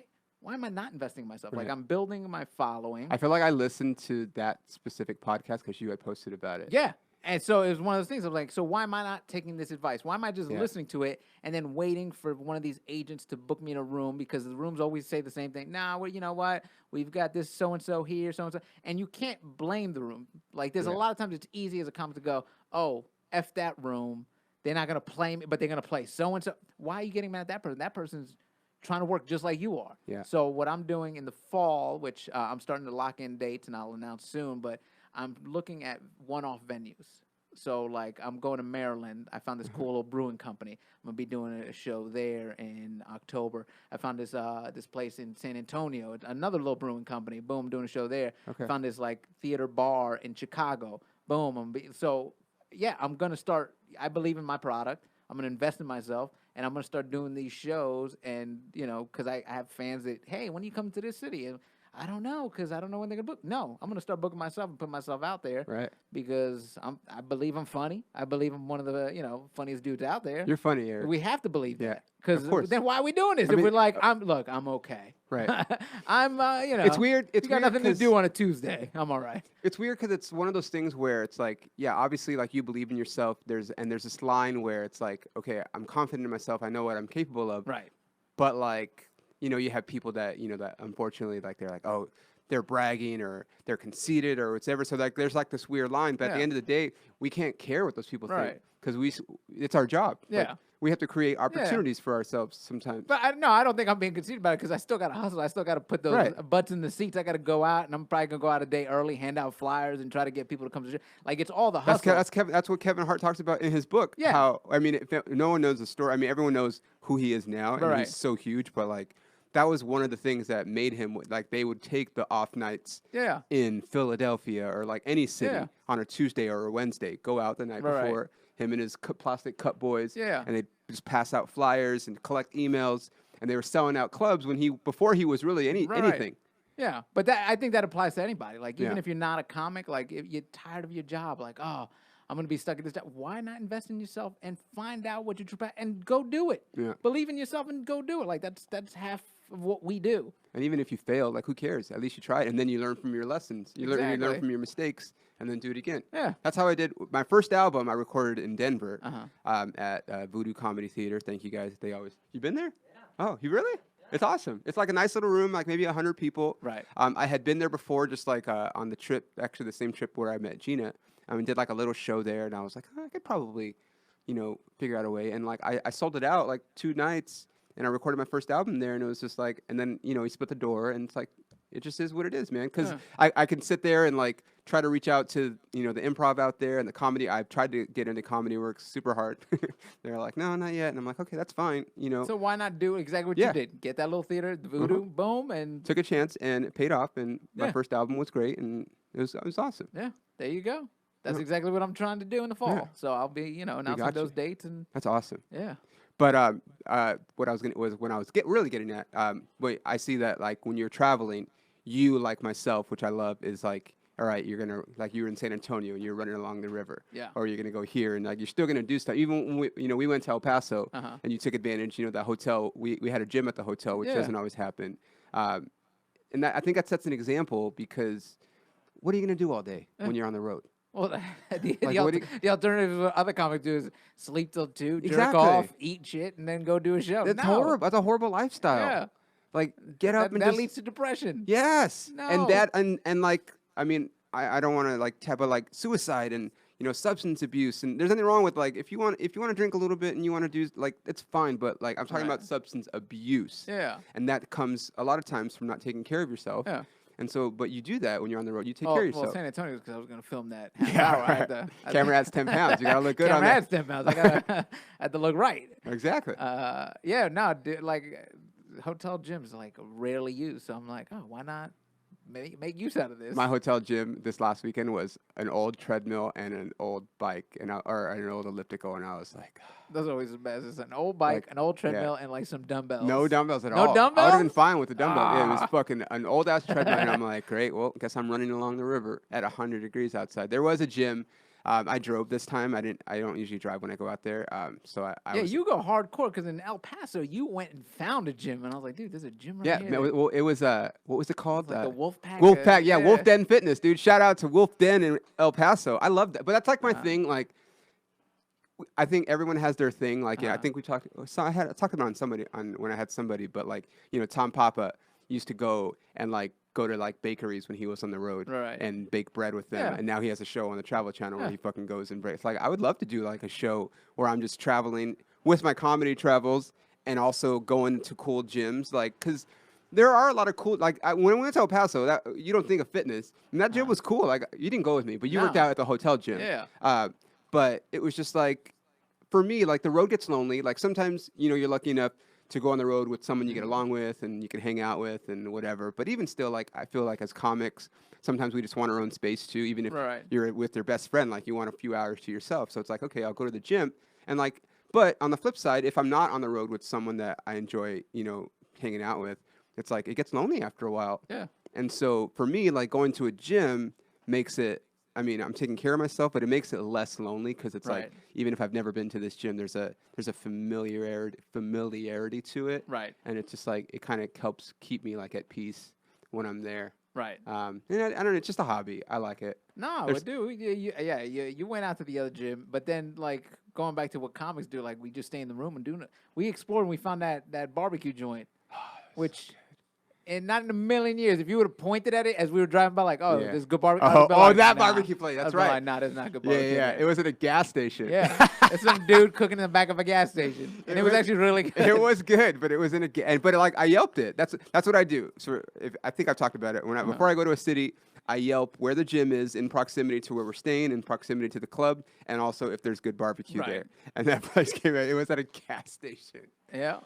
am I not investing in myself? Like I'm building my following. I feel like I listened to that specific podcast because you had posted about it. Yeah. And so it was one of those things. I was like, so why am I not taking this advice? Why am I just listening to it and then waiting for one of these agents to book me in a room because the rooms always say the same thing? Nah, well, you know what? We've got this so-and-so here, so-and-so. And you can't blame the room. Like there's a lot of times it's easy as a comic to go, oh, F that room. They're not going to play me, but they're going to play so-and-so. Why are you getting mad at that person? That person's trying to work just like you are. Yeah. So what I'm doing in the fall, which I'm starting to lock in dates and I'll announce soon, but I'm looking at one-off venues. So, like, I'm going to Maryland. I found this cool little brewing company. I'm going to be doing a show there in October. I found this this place in San Antonio, another little brewing company. Boom, doing a show there. Okay. Found this, like, theater bar in Chicago. Boom. I'm going to start. I believe in my product. I'm going to invest in myself, and I'm going to start doing these shows. And, because I have fans that, hey, when you come to this city? And I don't know, because I don't know when they're going to book. No, I'm going to start booking myself and put myself out there. Right. Because I believe I'm funny. I believe I'm one of the, funniest dudes out there. You're funny, Eric. We have to believe Yeah, that. Because of course. then why are we doing this? If we're like, I'm okay. Right. I'm, It's weird. It's you got weird nothing to do on a Tuesday. I'm all right. It's weird because it's one of those things where it's like, yeah, obviously, like you believe in yourself. There's this line where it's like, okay, I'm confident in myself. I know what I'm capable of. Right. But like, you have people that that unfortunately, like they're like, oh, they're bragging or they're conceited or whatever. So like, there's like this weird line. But at the end of the day, we can't care what those people think because it's our job. Yeah. Like, we have to create opportunities for ourselves sometimes. But I don't think I'm being conceited about it because I still got to hustle. I still got to put those butts in the seats. I got to go out, and I'm probably going to go out a day early, hand out flyers, and try to get people to come to the show. Like, it's all the hustle. That's what Kevin Hart talks about in his book. Yeah. How, I mean, no one knows the story. I mean, everyone knows who he is now, and he's so huge. But, like, that was one of the things that made him, like, they would take the off nights in Philadelphia or, like, any city on a Tuesday or a Wednesday, go out the night before, him and his plastic cup boys, and they'd just pass out flyers and collect emails, and they were selling out clubs before he was really anything. Yeah, but I think that applies to anybody. Like, even if you're not a comic, like, if you're tired of your job, like, oh, I'm going to be stuck at this job. Why not invest in yourself and find out what you're true and go do it? Yeah. Believe in yourself and go do it. Like, that's half of what we do. And even if you fail, like who cares? At least you tried, and then you learn from your lessons. You learn Exactly. from your mistakes, and then do it again. Yeah. That's how I did my first album. I recorded in Denver Uh-huh. at Voodoo Comedy Theater. Thank you guys. They always. You been there? Yeah. Oh, you really? It's awesome. It's like a nice little room, like maybe 100 people. Right. I had been there before, just like on the trip, actually the same trip where I met Gina. I mean, did like a little show there, and I was like, oh, I could probably, figure out a way. And like I sold it out like 2 nights, and I recorded my first album there, and it was just like, and then he split the door, and it's like, it just is what it is, man. Because I can sit there and like try to reach out to the improv out there and the comedy. I've tried to get into comedy works super hard. They're like, no, not yet, and I'm like, okay, that's fine, So why not do exactly what Yeah. you did? Get that little theater, the Voodoo, boom, and Took a chance, and it paid off, and my Yeah. first album was great, and it was awesome. yeah, there you go. That's Yeah. exactly what I'm trying to do in the fall. Yeah. So I'll be, announcing got those you. dates and That's awesome. yeah. But what I was really getting at, wait, I see that like when you're traveling, you like myself, which I love, is like, all right, you're gonna like you were in San Antonio and you're running along the river, Yeah. or you're gonna go here and like you're still gonna do stuff. Even when we went to El Paso and you took advantage, that hotel, we had a gym at the hotel, which Yeah. doesn't always happen, and I think that sets an example because what are you gonna do all day when you're on the road? Well, the, Like, the, what do the alternative of what other comics do is sleep till 2, jerk Exactly. off, eat shit, and then go do a show. That's No. horrible. That's a horrible lifestyle. Yeah. Like get up That, and that just leads to depression. Yes. No. And that and like I mean I don't want to like but like suicide and substance abuse, and there's nothing wrong with like if you want to drink a little bit and you want to do like it's fine, but like I'm talking Right. about substance abuse. Yeah. And that comes a lot of times from not taking care of yourself. Yeah. And so but you do that when you're on the road. You take Oh, care of well, yourself. San Antonio because I was going to film that half Yeah, hour. I had right. to- Camera adds 10 pounds. You gotta look good on Camera that. adds 10 pounds. I got to had to look right. Exactly. Yeah, no, like hotel gyms like rarely used. So I'm like, oh, why not make use out of this? My hotel gym this last weekend was an old treadmill and an old bike or an old elliptical, and I was like, Those are always the best. It's an old bike, Like, an old yeah. treadmill, and like some dumbbells. no dumbbells at No all. I would have dumbbells? been fine with the dumbbell. Yeah, it was Ah. fucking an old ass treadmill, and I'm like, great. Well, guess I'm running along the river at 100 degrees outside. There was a gym. I drove this time. I don't usually drive when I go out there. So I Yeah, was, you go hardcore because in El Paso you went and found a gym, and I was like, dude, there's a gym right yeah. here. Man, well, it was what was it called? Like the Wolf Pack. Wolf Pack. Yeah, Wolf Den Fitness, dude. Shout out to Wolf Den in El Paso. I love that. But that's like my thing. Like, I think everyone has their thing. Like, yeah, I think we talked. So I talked about when I had somebody. But like, Tom Papa used to go to like bakeries when he was on the road Right. and bake bread with them. Yeah. And now he has a show on the Travel Channel where Yeah. he fucking goes and breaks. Like, I would love to do like a show where I'm just traveling with my comedy travels and also going to cool gyms. Like, cause there are a lot of cool, like when we went to El Paso, that you don't think of fitness, and that gym was cool. Like you didn't go with me, but you worked No. out at the hotel gym. Yeah. But it was just like, for me, like the road gets lonely. Like sometimes, you're lucky enough to go on the road with someone you get along with and you can hang out with and whatever. But even still, like I feel like as comics, sometimes we just want our own space too. Even if Right. you're with your best friend, like you want a few hours to yourself. So it's like, okay, I'll go to the gym and like. But on the flip side, if I'm not on the road with someone that I enjoy, hanging out with, it's like it gets lonely after a while. Yeah. And so for me, like going to a gym makes it. I mean, I'm taking care of myself, but it makes it less lonely because it's like Right. even if I've never been to this gym, there's a familiarity to it, Right. and it's just like it kind of helps keep me like at peace when I'm there. Right. And I don't know, it's just a hobby. I like it. No, There's- but dude, you went out to the other gym, but then like going back to what comics do, like we just stay in the room and do it. We explored and we found that barbecue joint, which, and not in a million years, if you would have pointed at it as we were driving by, like, oh, Yeah. there's good barbecue. That barbecue place. That's right. Like, nah, there's not good Yeah, barbecue. yeah. there." It was at a gas station. Yeah, it's some dude cooking in the back of a gas station, and it was actually really good. It was good, but it was in but like I Yelped it. That's what I do. So I think I've talked about it. Before I go to a city, I Yelp where the gym is in proximity to where we're staying, in proximity to the club, and also if there's good barbecue Right. there. And that place came out. It was at a gas station. Yeah,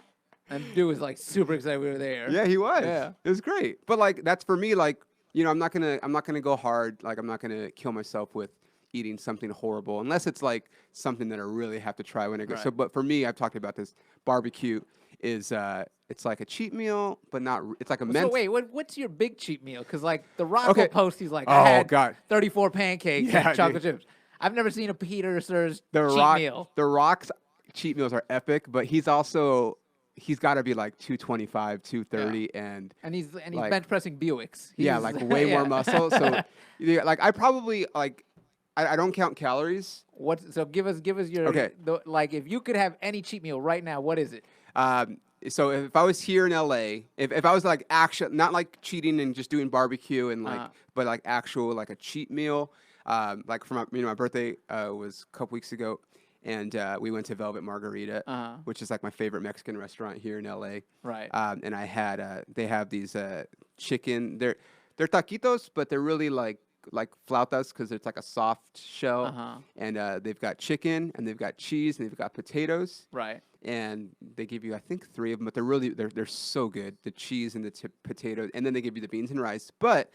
and dude was like super excited we were there. Yeah, he was. Yeah. It was great. But like that's for me. Like I'm not gonna go hard. Like I'm not gonna kill myself with eating something horrible unless it's like something that I really have to try when I go. So, Right. but for me, I've talked about this. Barbecue is it's like a cheat meal, but not. It's like a So mental. wait, what's your big cheat meal? Because like the Rock Okay. will post, he's like, Oh, I had God. 34 pancakes Yeah, and chocolate dude. chips. I've never seen a Peter Sir's The cheat Rock, meal. The Rock's cheat meals are epic, but he's also he's got to be like 225, 230, And he's like, bench pressing Buicks. yeah, He's- like way more yeah. muscle. So, yeah, like I probably like I don't count calories. So give us your Okay. like if you could have any cheat meal right now, what is it? So if I was here in LA, if I was like actual, not like cheating and just doing barbecue and like, but like actual like a cheat meal, like for my birthday was a couple weeks ago, and we went to Velvet Margarita, which is like my favorite Mexican restaurant here in LA. Right. And I had they have these chicken. They're taquitos, but they're really like flautas because it's like a soft shell, and they've got chicken and they've got cheese and they've got potatoes. Right. And they give you, I think, 3 of them, but they're so good. The cheese and the potatoes, and then they give you the beans and rice. But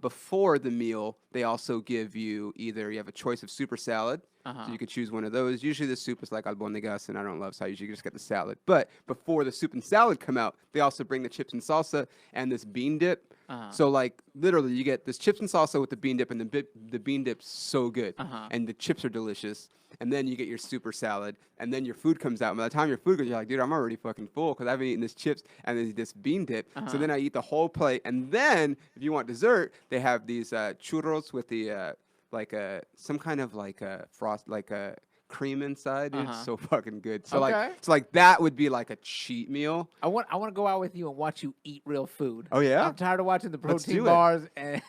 before the meal, they also give you you have a choice of soup or salad, so you could choose one of those. Usually the soup is like albóndigas, and I don't love, so I usually just get the salad. But before the soup and salad come out, they also bring the chips and salsa and this bean dip. So like literally, you get this chips and salsa with the bean dip, and the bean dip's so good, and the chips are delicious. And then you get your super salad, and then your food comes out. And by the time your food goes, you're like, dude, I'm already fucking full because I haven't eaten this chips and this bean dip. So then I eat the whole plate. And then if you want dessert, they have these churros with the some kind of like a frost, like a cream inside. Dude, it's so fucking good. So like that would be like a cheat meal. I want to go out with you and watch you eat real food. Oh yeah, I'm tired of watching the Let's protein do it. bars and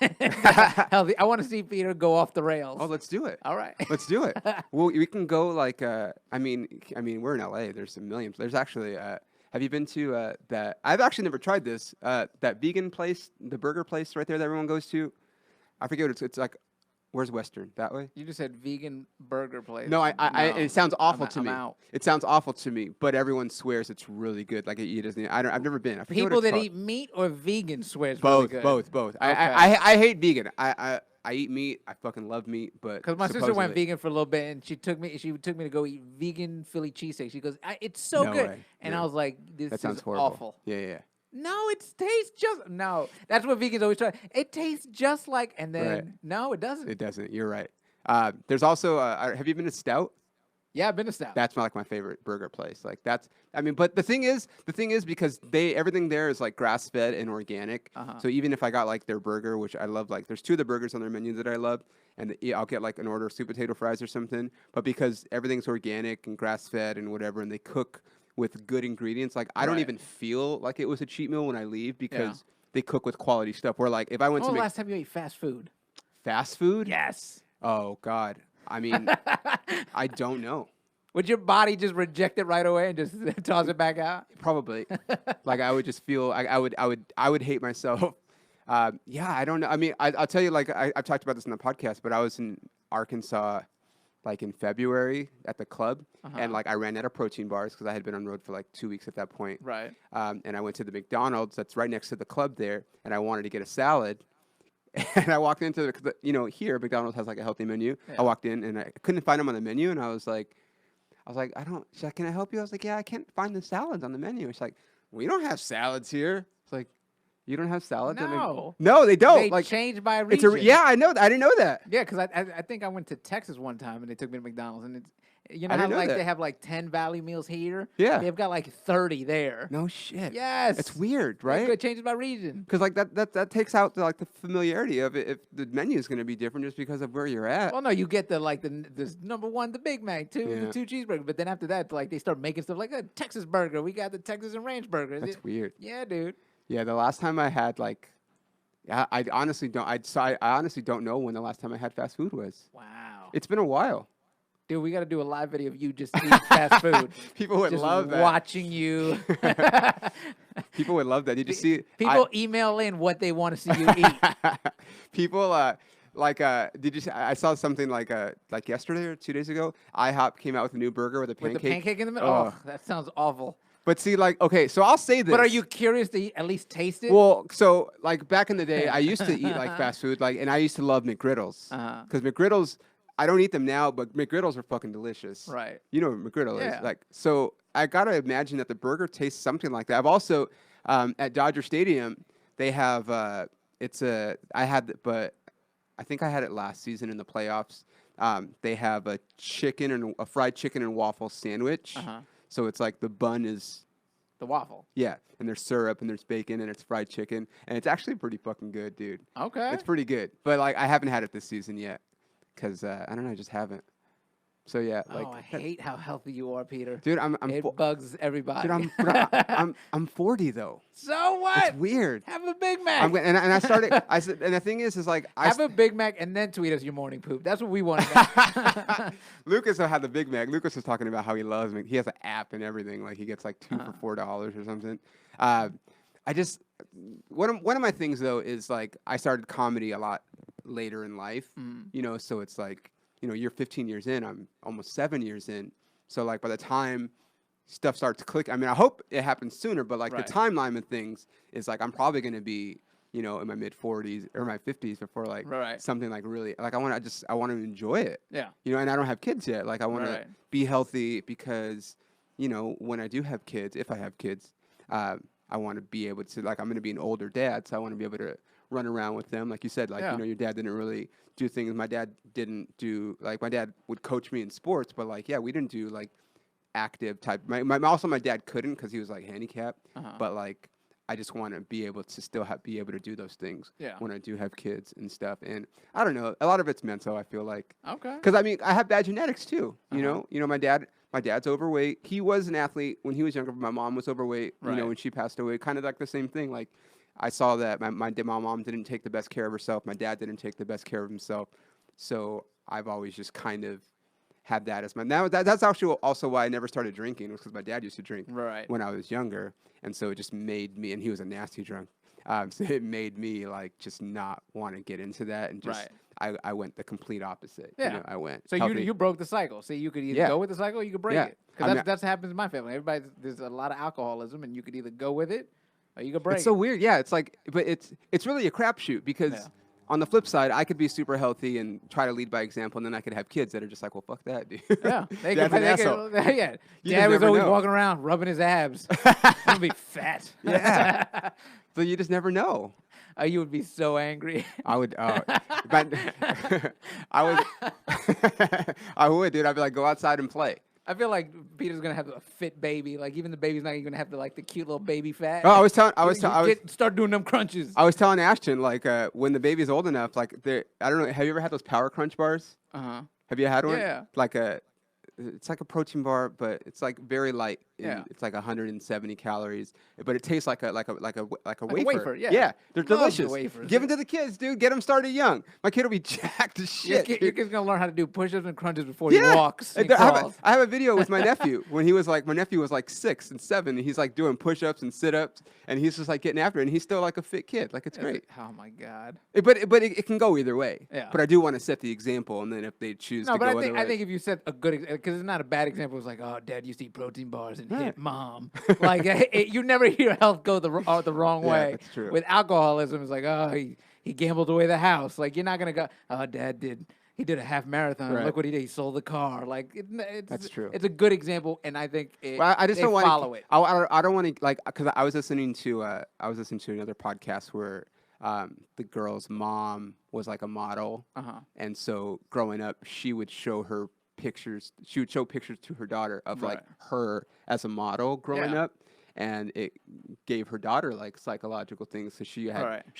healthy. I want to see Peter go off the rails. Oh, let's do it. All right. Let's do it. Well, we can go like I mean we're in LA. There's a million. There's actually have you been to that? I've actually never tried this. That vegan place, the burger place right there that everyone goes to. I forget what it's like. Where's Western? That way? You just said vegan burger place. No, it sounds awful to I'm me. out. It sounds awful to me, but everyone swears it's really good. Like it doesn't. I've never been. I forget what People it's that called. eat meat or vegan swears both, really good. both. Okay. I hate vegan. I eat meat. I fucking love meat, but Because my sister went supposedly- vegan for a little bit, and she took me to go eat vegan Philly cheesesteak. She goes, "It's so No good," way. and Yeah. I was like, "This That sounds is horrible. awful." Yeah. No, it tastes just no. That's what vegans always try. It tastes just like, and then Right. no, it doesn't. It doesn't. You're right. There's also. Have you been to Stout? Yeah, I've been to Stout. That's my favorite burger place. Like that's. I mean, but the thing is because everything there is like grass fed and organic. So even if I got like their burger, which I love, like there's 2 of the burgers on their menu that I love, and I'll get like an order of sweet potato fries or something. But because everything's organic and grass fed and whatever, and they cook with good ingredients, like I don't Right. even feel like it was a cheat meal when I leave because they cook with quality stuff. Where like if I went When was to the last time you ate fast food? fast food, Yes. oh God, I mean, I don't know. Would your body just reject it right away and just toss it back out? Probably. Like I would just feel I would hate myself. Yeah, I don't know. I mean, I'll tell you, like I've talked about this in the podcast, but I was in Arkansas like in February at the club, and like I ran out of protein bars because I had been on the road for like 2 weeks at that point. Right. And I went to the McDonald's that's right next to the club there, and I wanted to get a salad. And I walked into here McDonald's has like a healthy menu. Yeah. I walked in and I couldn't find them on the menu, and I was like, she's like, can I help you? I was like, yeah, I can't find the salads on the menu. She's like, we don't have salads here. It's like, you don't have salads? No. No, they don't. They Like changed by it's region. yeah, I know. I didn't know that. Yeah, because I think I went to Texas one time and they took me to McDonald's, and it's you know I how didn't know like that. they have like 10 value meals here. Yeah. They've got like 30 there. No shit. Yes. It's weird, It right? changes by region. Because like that takes out the familiarity of it if the menu is going to be different just because of where you're at. Well, no, you get the number 1, the Big Mac, the Yeah. 2 cheeseburgers, but then after that, like they start making stuff like a Texas burger. We got the Texas and Ranch burger. That's weird. Yeah, dude. Yeah, the last time I had like, yeah, I honestly don't know when the last time I had fast food was. Wow. It's been a while. Dude, we got to do a live video of you just eating fast food. People would Just love that. watching you. People would love that. Did you see? People email in what they want to see you eat. People did you see, I saw something like yesterday or 2 days ago. IHOP came out with a new burger with a With pancake. the pancake in the middle? Ugh. Oh, that sounds awful. But see, like, okay, so I'll say this. But are you curious to at least taste it? Well, so like back in the day, I used to eat like fast food, like, and I used to love McGriddles because McGriddles. I don't eat them now, but McGriddles are fucking delicious. Right. You know what McGriddle Yeah. is. Like, so I gotta imagine that the burger tastes something like that. I've also at Dodger Stadium, they have I think I had it last season in the playoffs. They have a fried chicken and waffle sandwich. So it's like the bun is The waffle. Yeah, and there's syrup and there's bacon and it's fried chicken and it's actually pretty fucking good, dude. Okay. It's pretty good, but like I haven't had it this season yet because I don't know, I just haven't. So yeah, like Oh, I hate how healthy you are, Peter. dude, It bugs everybody. dude, I'm 40 though. So what? It's weird. Have a Big Mac. And I started. I said, and the thing is like Have a Big Mac and then tweet us your morning poop. That's what we want to know. Lucas will have the Big Mac. Lucas was talking about how he loves me. He has an app and everything. Like he gets like 2 for $4 or something. I just one of my things though is like I started comedy a lot later in life. You know, so it's like you're 15 years in. I'm almost 7 years in. So like by the time stuff starts to click, I mean, I hope it happens sooner. But like the timeline of things is like I'm probably going to be in my mid 40s or my 50s before like something like really like I want to enjoy it. Yeah. And I don't have kids yet. Like I want to be healthy because when I do have kids, if I have kids, I want to be able to like I'm going to be an older dad, so I want to be able to run around with them. Like you said, like your dad didn't really do things. My dad didn't do like my dad would coach me in sports, but like we didn't do like active type. My dad couldn't because he was like handicapped. But like I just want to be able to still be able to do those things when I do have kids and stuff. And I don't know, a lot of it's mental. I feel like because I mean I have bad genetics too. You know, my dad's overweight. He was an athlete when he was younger, but my mom was overweight. You know, when she passed away, kind of like the same thing. Like I saw that my mom didn't take the best care of herself. My dad didn't take the best care of himself. So I've always just kind of had that as that's actually also why I never started drinking, was because my dad used to drink when I was younger. And so it just made me, and he was a nasty drunk. So it made me like just not want to get into that, and just I went the complete opposite. Yeah, I went. So healthy. you broke the cycle. So you could either go with the cycle, or you could break it. Because that's happens in my family. There's a lot of alcoholism, and you could either go with it, or you could break. It's so weird. Yeah, it's like, but it's really a crapshoot because. On the flip side, I could be super healthy and try to lead by example, and then I could have kids that are just like, well, fuck that, dude. Yeah. Dad's an asshole. Dad was always walking around rubbing his abs. I'm going to be fat. Yeah. So you just never know. You would be so angry. I would. But I would. I would, dude. I'd be like, go outside and play. I feel like Peter's gonna have a fit baby. Like even the baby's not even gonna have the cute little baby fat. Oh, Start doing them crunches. I was telling Ashton like when the baby's old enough, like I don't know. Have you ever had those Power Crunch bars? Have you had one? Yeah. It's like a protein bar, but it's like very light. Yeah. It's like 170 calories, but it tastes like a wafer. Wafer, yeah. Yeah, they're Love the delicious. wafers. Give them to the kids, dude. Get them started young. My kid will be jacked as shit. Your kid's gonna learn how to do push-ups and crunches before he walks. I have a video with my nephew when he was like, my nephew was like 6 and 7, and he's like doing push-ups and sit-ups, and he's just like getting after it, and he's still like a fit kid. Like it's great. Oh my god. But it can go either way. Yeah. But I do want to set the example, and then if they choose to go other way. I think if you set a good, because it's not a bad example. It's like, oh, Dad used to eat protein bars and hit Mom. Like you never hear health go the wrong way. That's true. With alcoholism, it's like, oh, he gambled away the house. Like you're not gonna go, oh, Dad did a half marathon. Look what he did. He sold the car. Like that's true. It's a good example, and I think I just don't want to follow it. I don't want to like because I was listening to another podcast where the girl's mom was like a model, and so growing up she would show her pictures. She would show pictures to her daughter of like her as a model growing up, and it gave her daughter like psychological things. So she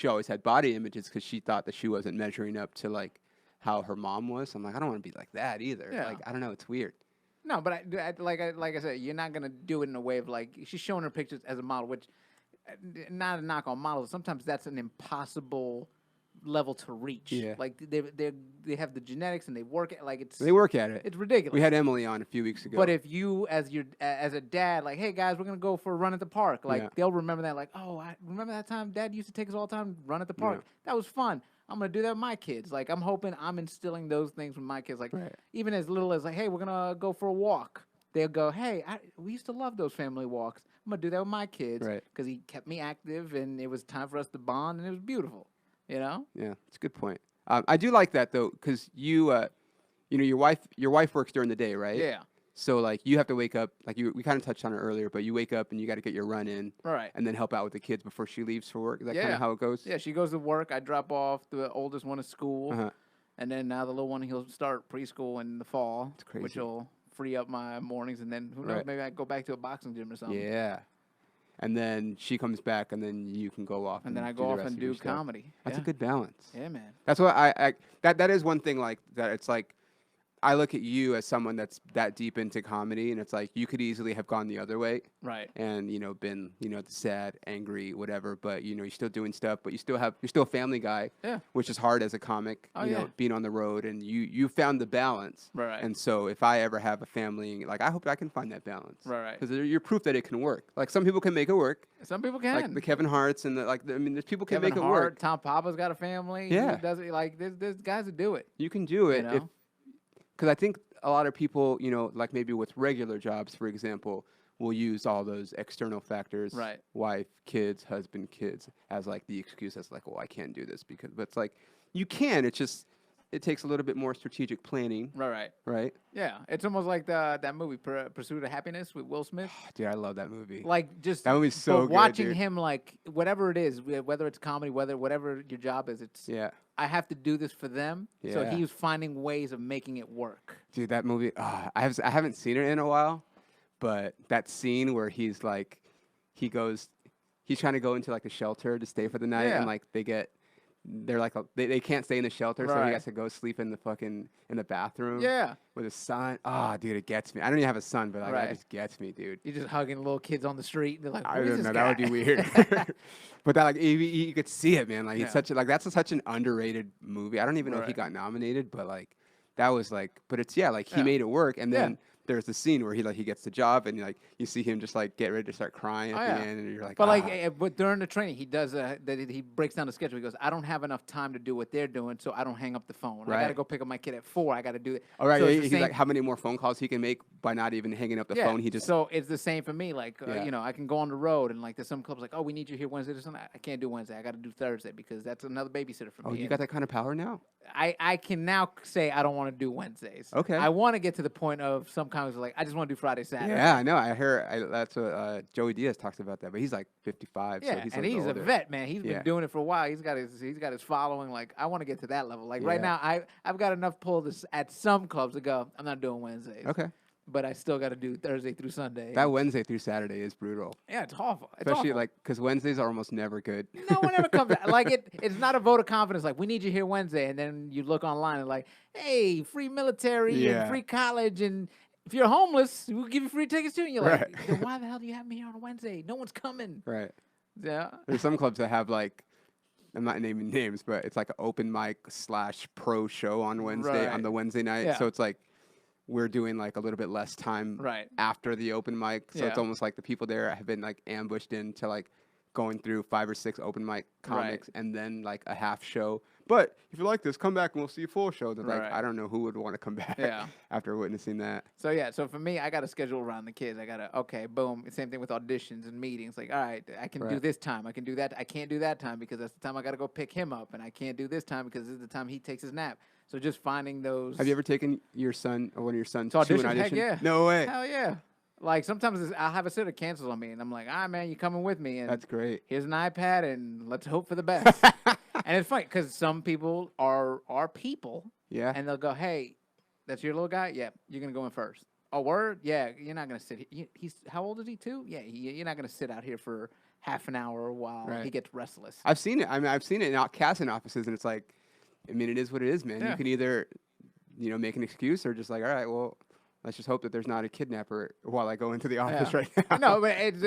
always had body images because she thought that she wasn't measuring up to like how her mom was. I'm like, I don't want to be like that either. Yeah. Like I don't know, it's weird. No, but like I said, you're not gonna do it in a way of like she's showing her pictures as a model, which not a knock on models. Sometimes that's an impossible level to reach. Yeah. Like they have the genetics and they work at they work at it. It's ridiculous. We had Emily on a few weeks ago. But if you as a dad, like, hey guys, we're gonna go for a run at the park, like they'll remember that, like, oh, I remember that time Dad used to take us all the time to run at the park. That was fun. I'm gonna do that with my kids. Like I'm hoping I'm instilling those things with my kids. Like even as little as like, hey, we're gonna go for a walk. They'll go, hey, we used to love those family walks. I'm gonna do that with my kids because he kept me active and it was time for us to bond and it was beautiful. You know? Yeah, it's a good point. I do like that though, because your wife works during the day, right? Yeah. So like you have to wake up, like we kind of touched on it earlier, but you wake up and you got to get your run in, and then help out with the kids before she leaves for work. Is that kind of how it goes? Yeah, she goes to work. I drop off the oldest one to school, and then now the little one, he'll start preschool in the fall, which will free up my mornings, and then who knows, maybe I go back to a boxing gym or something. Yeah. and then she comes back, and then you can go off. And then I do go the off rest and of your do stuff. comedy. That's Yeah. a good balance. Yeah, man. That's what that is one thing like that. It's like I look at you as someone that's that deep into comedy, and it's like you could easily have gone the other way Right. and been the sad, angry, whatever. But you're still doing stuff, but you're still a family guy, Yeah. which is hard as a comic. Oh, you yeah. know, being on the road, and you found the balance. Right. And so if I ever have a family, like I hope I can find that balance. Right. Because you're proof that it can work. Like some people can make it work, Some people can. like the Kevin Harts and there's people can Kevin make it Hart, work. Tom Papa's got a family. Yeah. He does it, like there's guys that do it. You can do it know? because I think a lot of people, like maybe with regular jobs, for example, will use all those external factors, Right. wife, kids, husband, kids, as like the excuse as like, well, I can't do this but it's like you can. It's just it takes a little bit more strategic planning, Right. right? Yeah. It's almost like that movie Pursuit of Happiness with Will Smith. Dude, I love that movie. Like just That movie's so but good, watching dude. him, like whatever it is, whether it's comedy, whatever your job is, it's Yeah, I have to do this for them. So Yeah. he was finding ways of making it work. dude, that movie. I haven't seen it in a while, but that scene where he's trying to go into like a shelter to stay for the night, Yeah. and like they're like they can't stay in the shelter, so he Right. has to go sleep in the bathroom. Yeah. With his son. Oh, dude, it gets me. I don't even have a son, but like, Right. that just gets me, dude. You're just hugging little kids on the street. And they're like, I "Who is don't this know. guy?" That would be weird. But that, like, you could see it, man. Like, Yeah. it's such an underrated movie. I don't even know if he Right. got nominated, but like, that was like, but it's like he Yeah. made it work. And Yeah. then there's the scene where he gets the job, and like you see him just like get ready to start crying at Oh, the yeah. end, and you're like, But like, "Ah." but during the training, he does that. He breaks down the schedule. He goes, "I don't have enough time to do what they're doing, so I don't hang up the phone. I got to Right. go pick up my kid at 4. I got to do it." All right, So it's the he's same- like, how many more phone calls he can make by not even hanging up the yeah. phone? He just So it's the same for me. Like, Yeah. I can go on the road, and like, there's some clubs like, "Oh, we need you here Wednesday." Or something. I can't do Wednesday. I got to do Thursday because that's another babysitter for me. oh, you And got that kind of power now? I can now say I don't want to do Wednesdays. Okay. I want to get to the point of some comics are like, I just want to do Friday, Saturday. Yeah, I know. That's what Joey Diaz talks about that, but he's like 55, so Yeah, he's and like he's older. a vet, man. He's Yeah. been doing it for a while. He's got his following. Like, I want to get to that level. Like right Yeah. now, I've got enough pull at some clubs to go. I'm not doing Wednesdays. Okay. But I still got to do Thursday through Sunday. That Wednesday through Saturday is brutal, Yeah, it's awful. It's especially awful. like because Wednesdays are almost never good. No one ever comes out. Like it's not a vote of confidence. Like we need you here Wednesday, and then you look online and like, hey, free military Yeah. and free college, and if you're homeless, we'll give you free tickets too. And you're like, Right. then why the hell do you have me here on a Wednesday? No one's coming. Right. Yeah. There's some clubs that have like, I'm not naming names, but it's like an open mic / pro show on Wednesday on Right. the Wednesday night. Yeah. So it's like we're doing like a little bit less time Right. after the open mic. So it's Yeah. almost like the people there have been like ambushed into like going through 5 or 6 open mic comics and then like a half show. But if you like this, come back and we'll see a full show. They're like, Right. I don't know who would want to come back Yeah. after witnessing that. So yeah, so for me, I got to schedule around the kids. I got to boom. Same thing with auditions and meetings. Like, all right, I can do Right. this time. I can do that. I can't do that time because that's the time I got to go pick him up, and I can't do this time because this is the time he takes his nap. So just finding those. Have you ever taken your son or one of your sons To to an audition? Heck audition? yeah. No way. Hell yeah! Like sometimes I'll have a sitter cancels on me, and I'm like, all right, man, you coming with me? And That's great. here's an iPad, and let's hope for the best. And it's funny because some people are people, Yeah. and they'll go, hey, that's your little guy? Yeah, you're gonna go in first. Oh, word? Yeah, you're not gonna sit here. He's how old is he? 2? Yeah, you're not gonna sit out here for half an hour while Right. he gets restless. I've seen it. I mean, I've seen it in casting offices, and it's like, I mean, it is what it is, man. Yeah. You can either, make an excuse or just like, all right, well, let's just hope that there's not a kidnapper while I go into the office Yeah. right now. No, but it's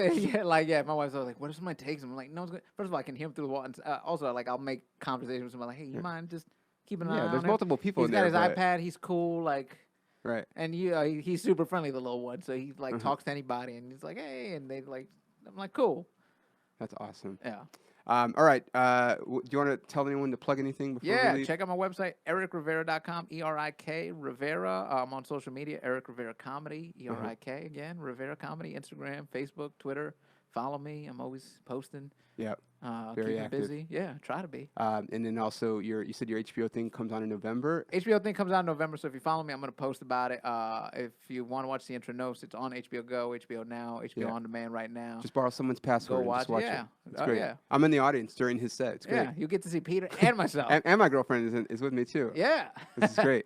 my wife's always like, "What if somebody takes him?" I'm like, "No one's good." First of all, I can hear him through the wall. And also, like, I'll make conversation with somebody like, "Hey, you mind just keeping an eye Yeah, on there's him?" multiple people He's in got there. his but- iPad. He's cool, like, Right. and he's super friendly, the little one. So he like Mhm. talks to anybody, and he's like, "Hey," and they like, I'm like, "Cool, That's awesome. yeah." All right. Do you want to tell anyone to plug anything before Yeah, we leave? check out my website, erikrivera.com, ERIK Rivera. I'm on social media, Erik Rivera Comedy, ERIK again, Rivera Comedy, Instagram, Facebook, Twitter. Follow me. I'm always posting. Yeah. Very Very active. busy. Yeah, try to be. And then also, you said your HBO thing comes on in November. HBO thing comes out in November, so if you follow me, I'm going to post about it. If you want to watch the intro notes, it's on HBO Go, HBO Now, HBO Yeah. On Demand right now. Just borrow someone's password and watch just watch it, yeah. it. It's Oh, great. yeah. I'm in the audience during his set. It's great. Yeah, you get to see Peter and myself. And my girlfriend is with me too. Yeah. This is great.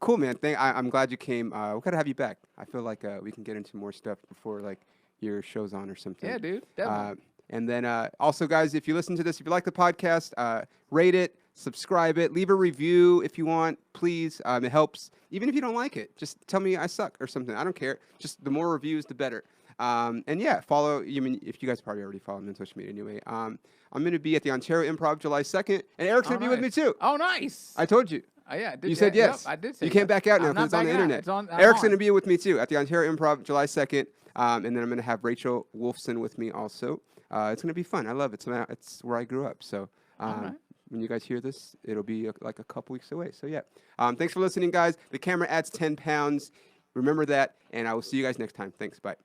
Cool, man. I'm glad you came. We gotta have you back. I feel like we can get into more stuff before like your show's on or something. Yeah, dude. Definitely. And then also, guys, if you listen to this, if you like the podcast, rate it, subscribe it, leave a review if you want, please. It helps. Even if you don't like it, just tell me I suck or something. I don't care. Just the more reviews, the better. And yeah, follow. I mean, if you guys probably already follow me on social media anyway. I'm going to be at the Ontario Improv July 2nd, and Erik's going to be with me too. Oh, nice. I told you. Yeah, You said yes. Yep, I did say you can't back out now I'm because it's on the backing out. internet. I'm Erik's on. going to be with me too at the Ontario Improv July 2nd. And then I'm going to have Rachel Wolfson with me also. It's going to be fun. I love it. It's where I grew up. So when you guys hear this, it'll be like a couple weeks away. So yeah. Thanks for listening, guys. The camera adds 10 pounds. Remember that. And I will see you guys next time. Thanks. Bye.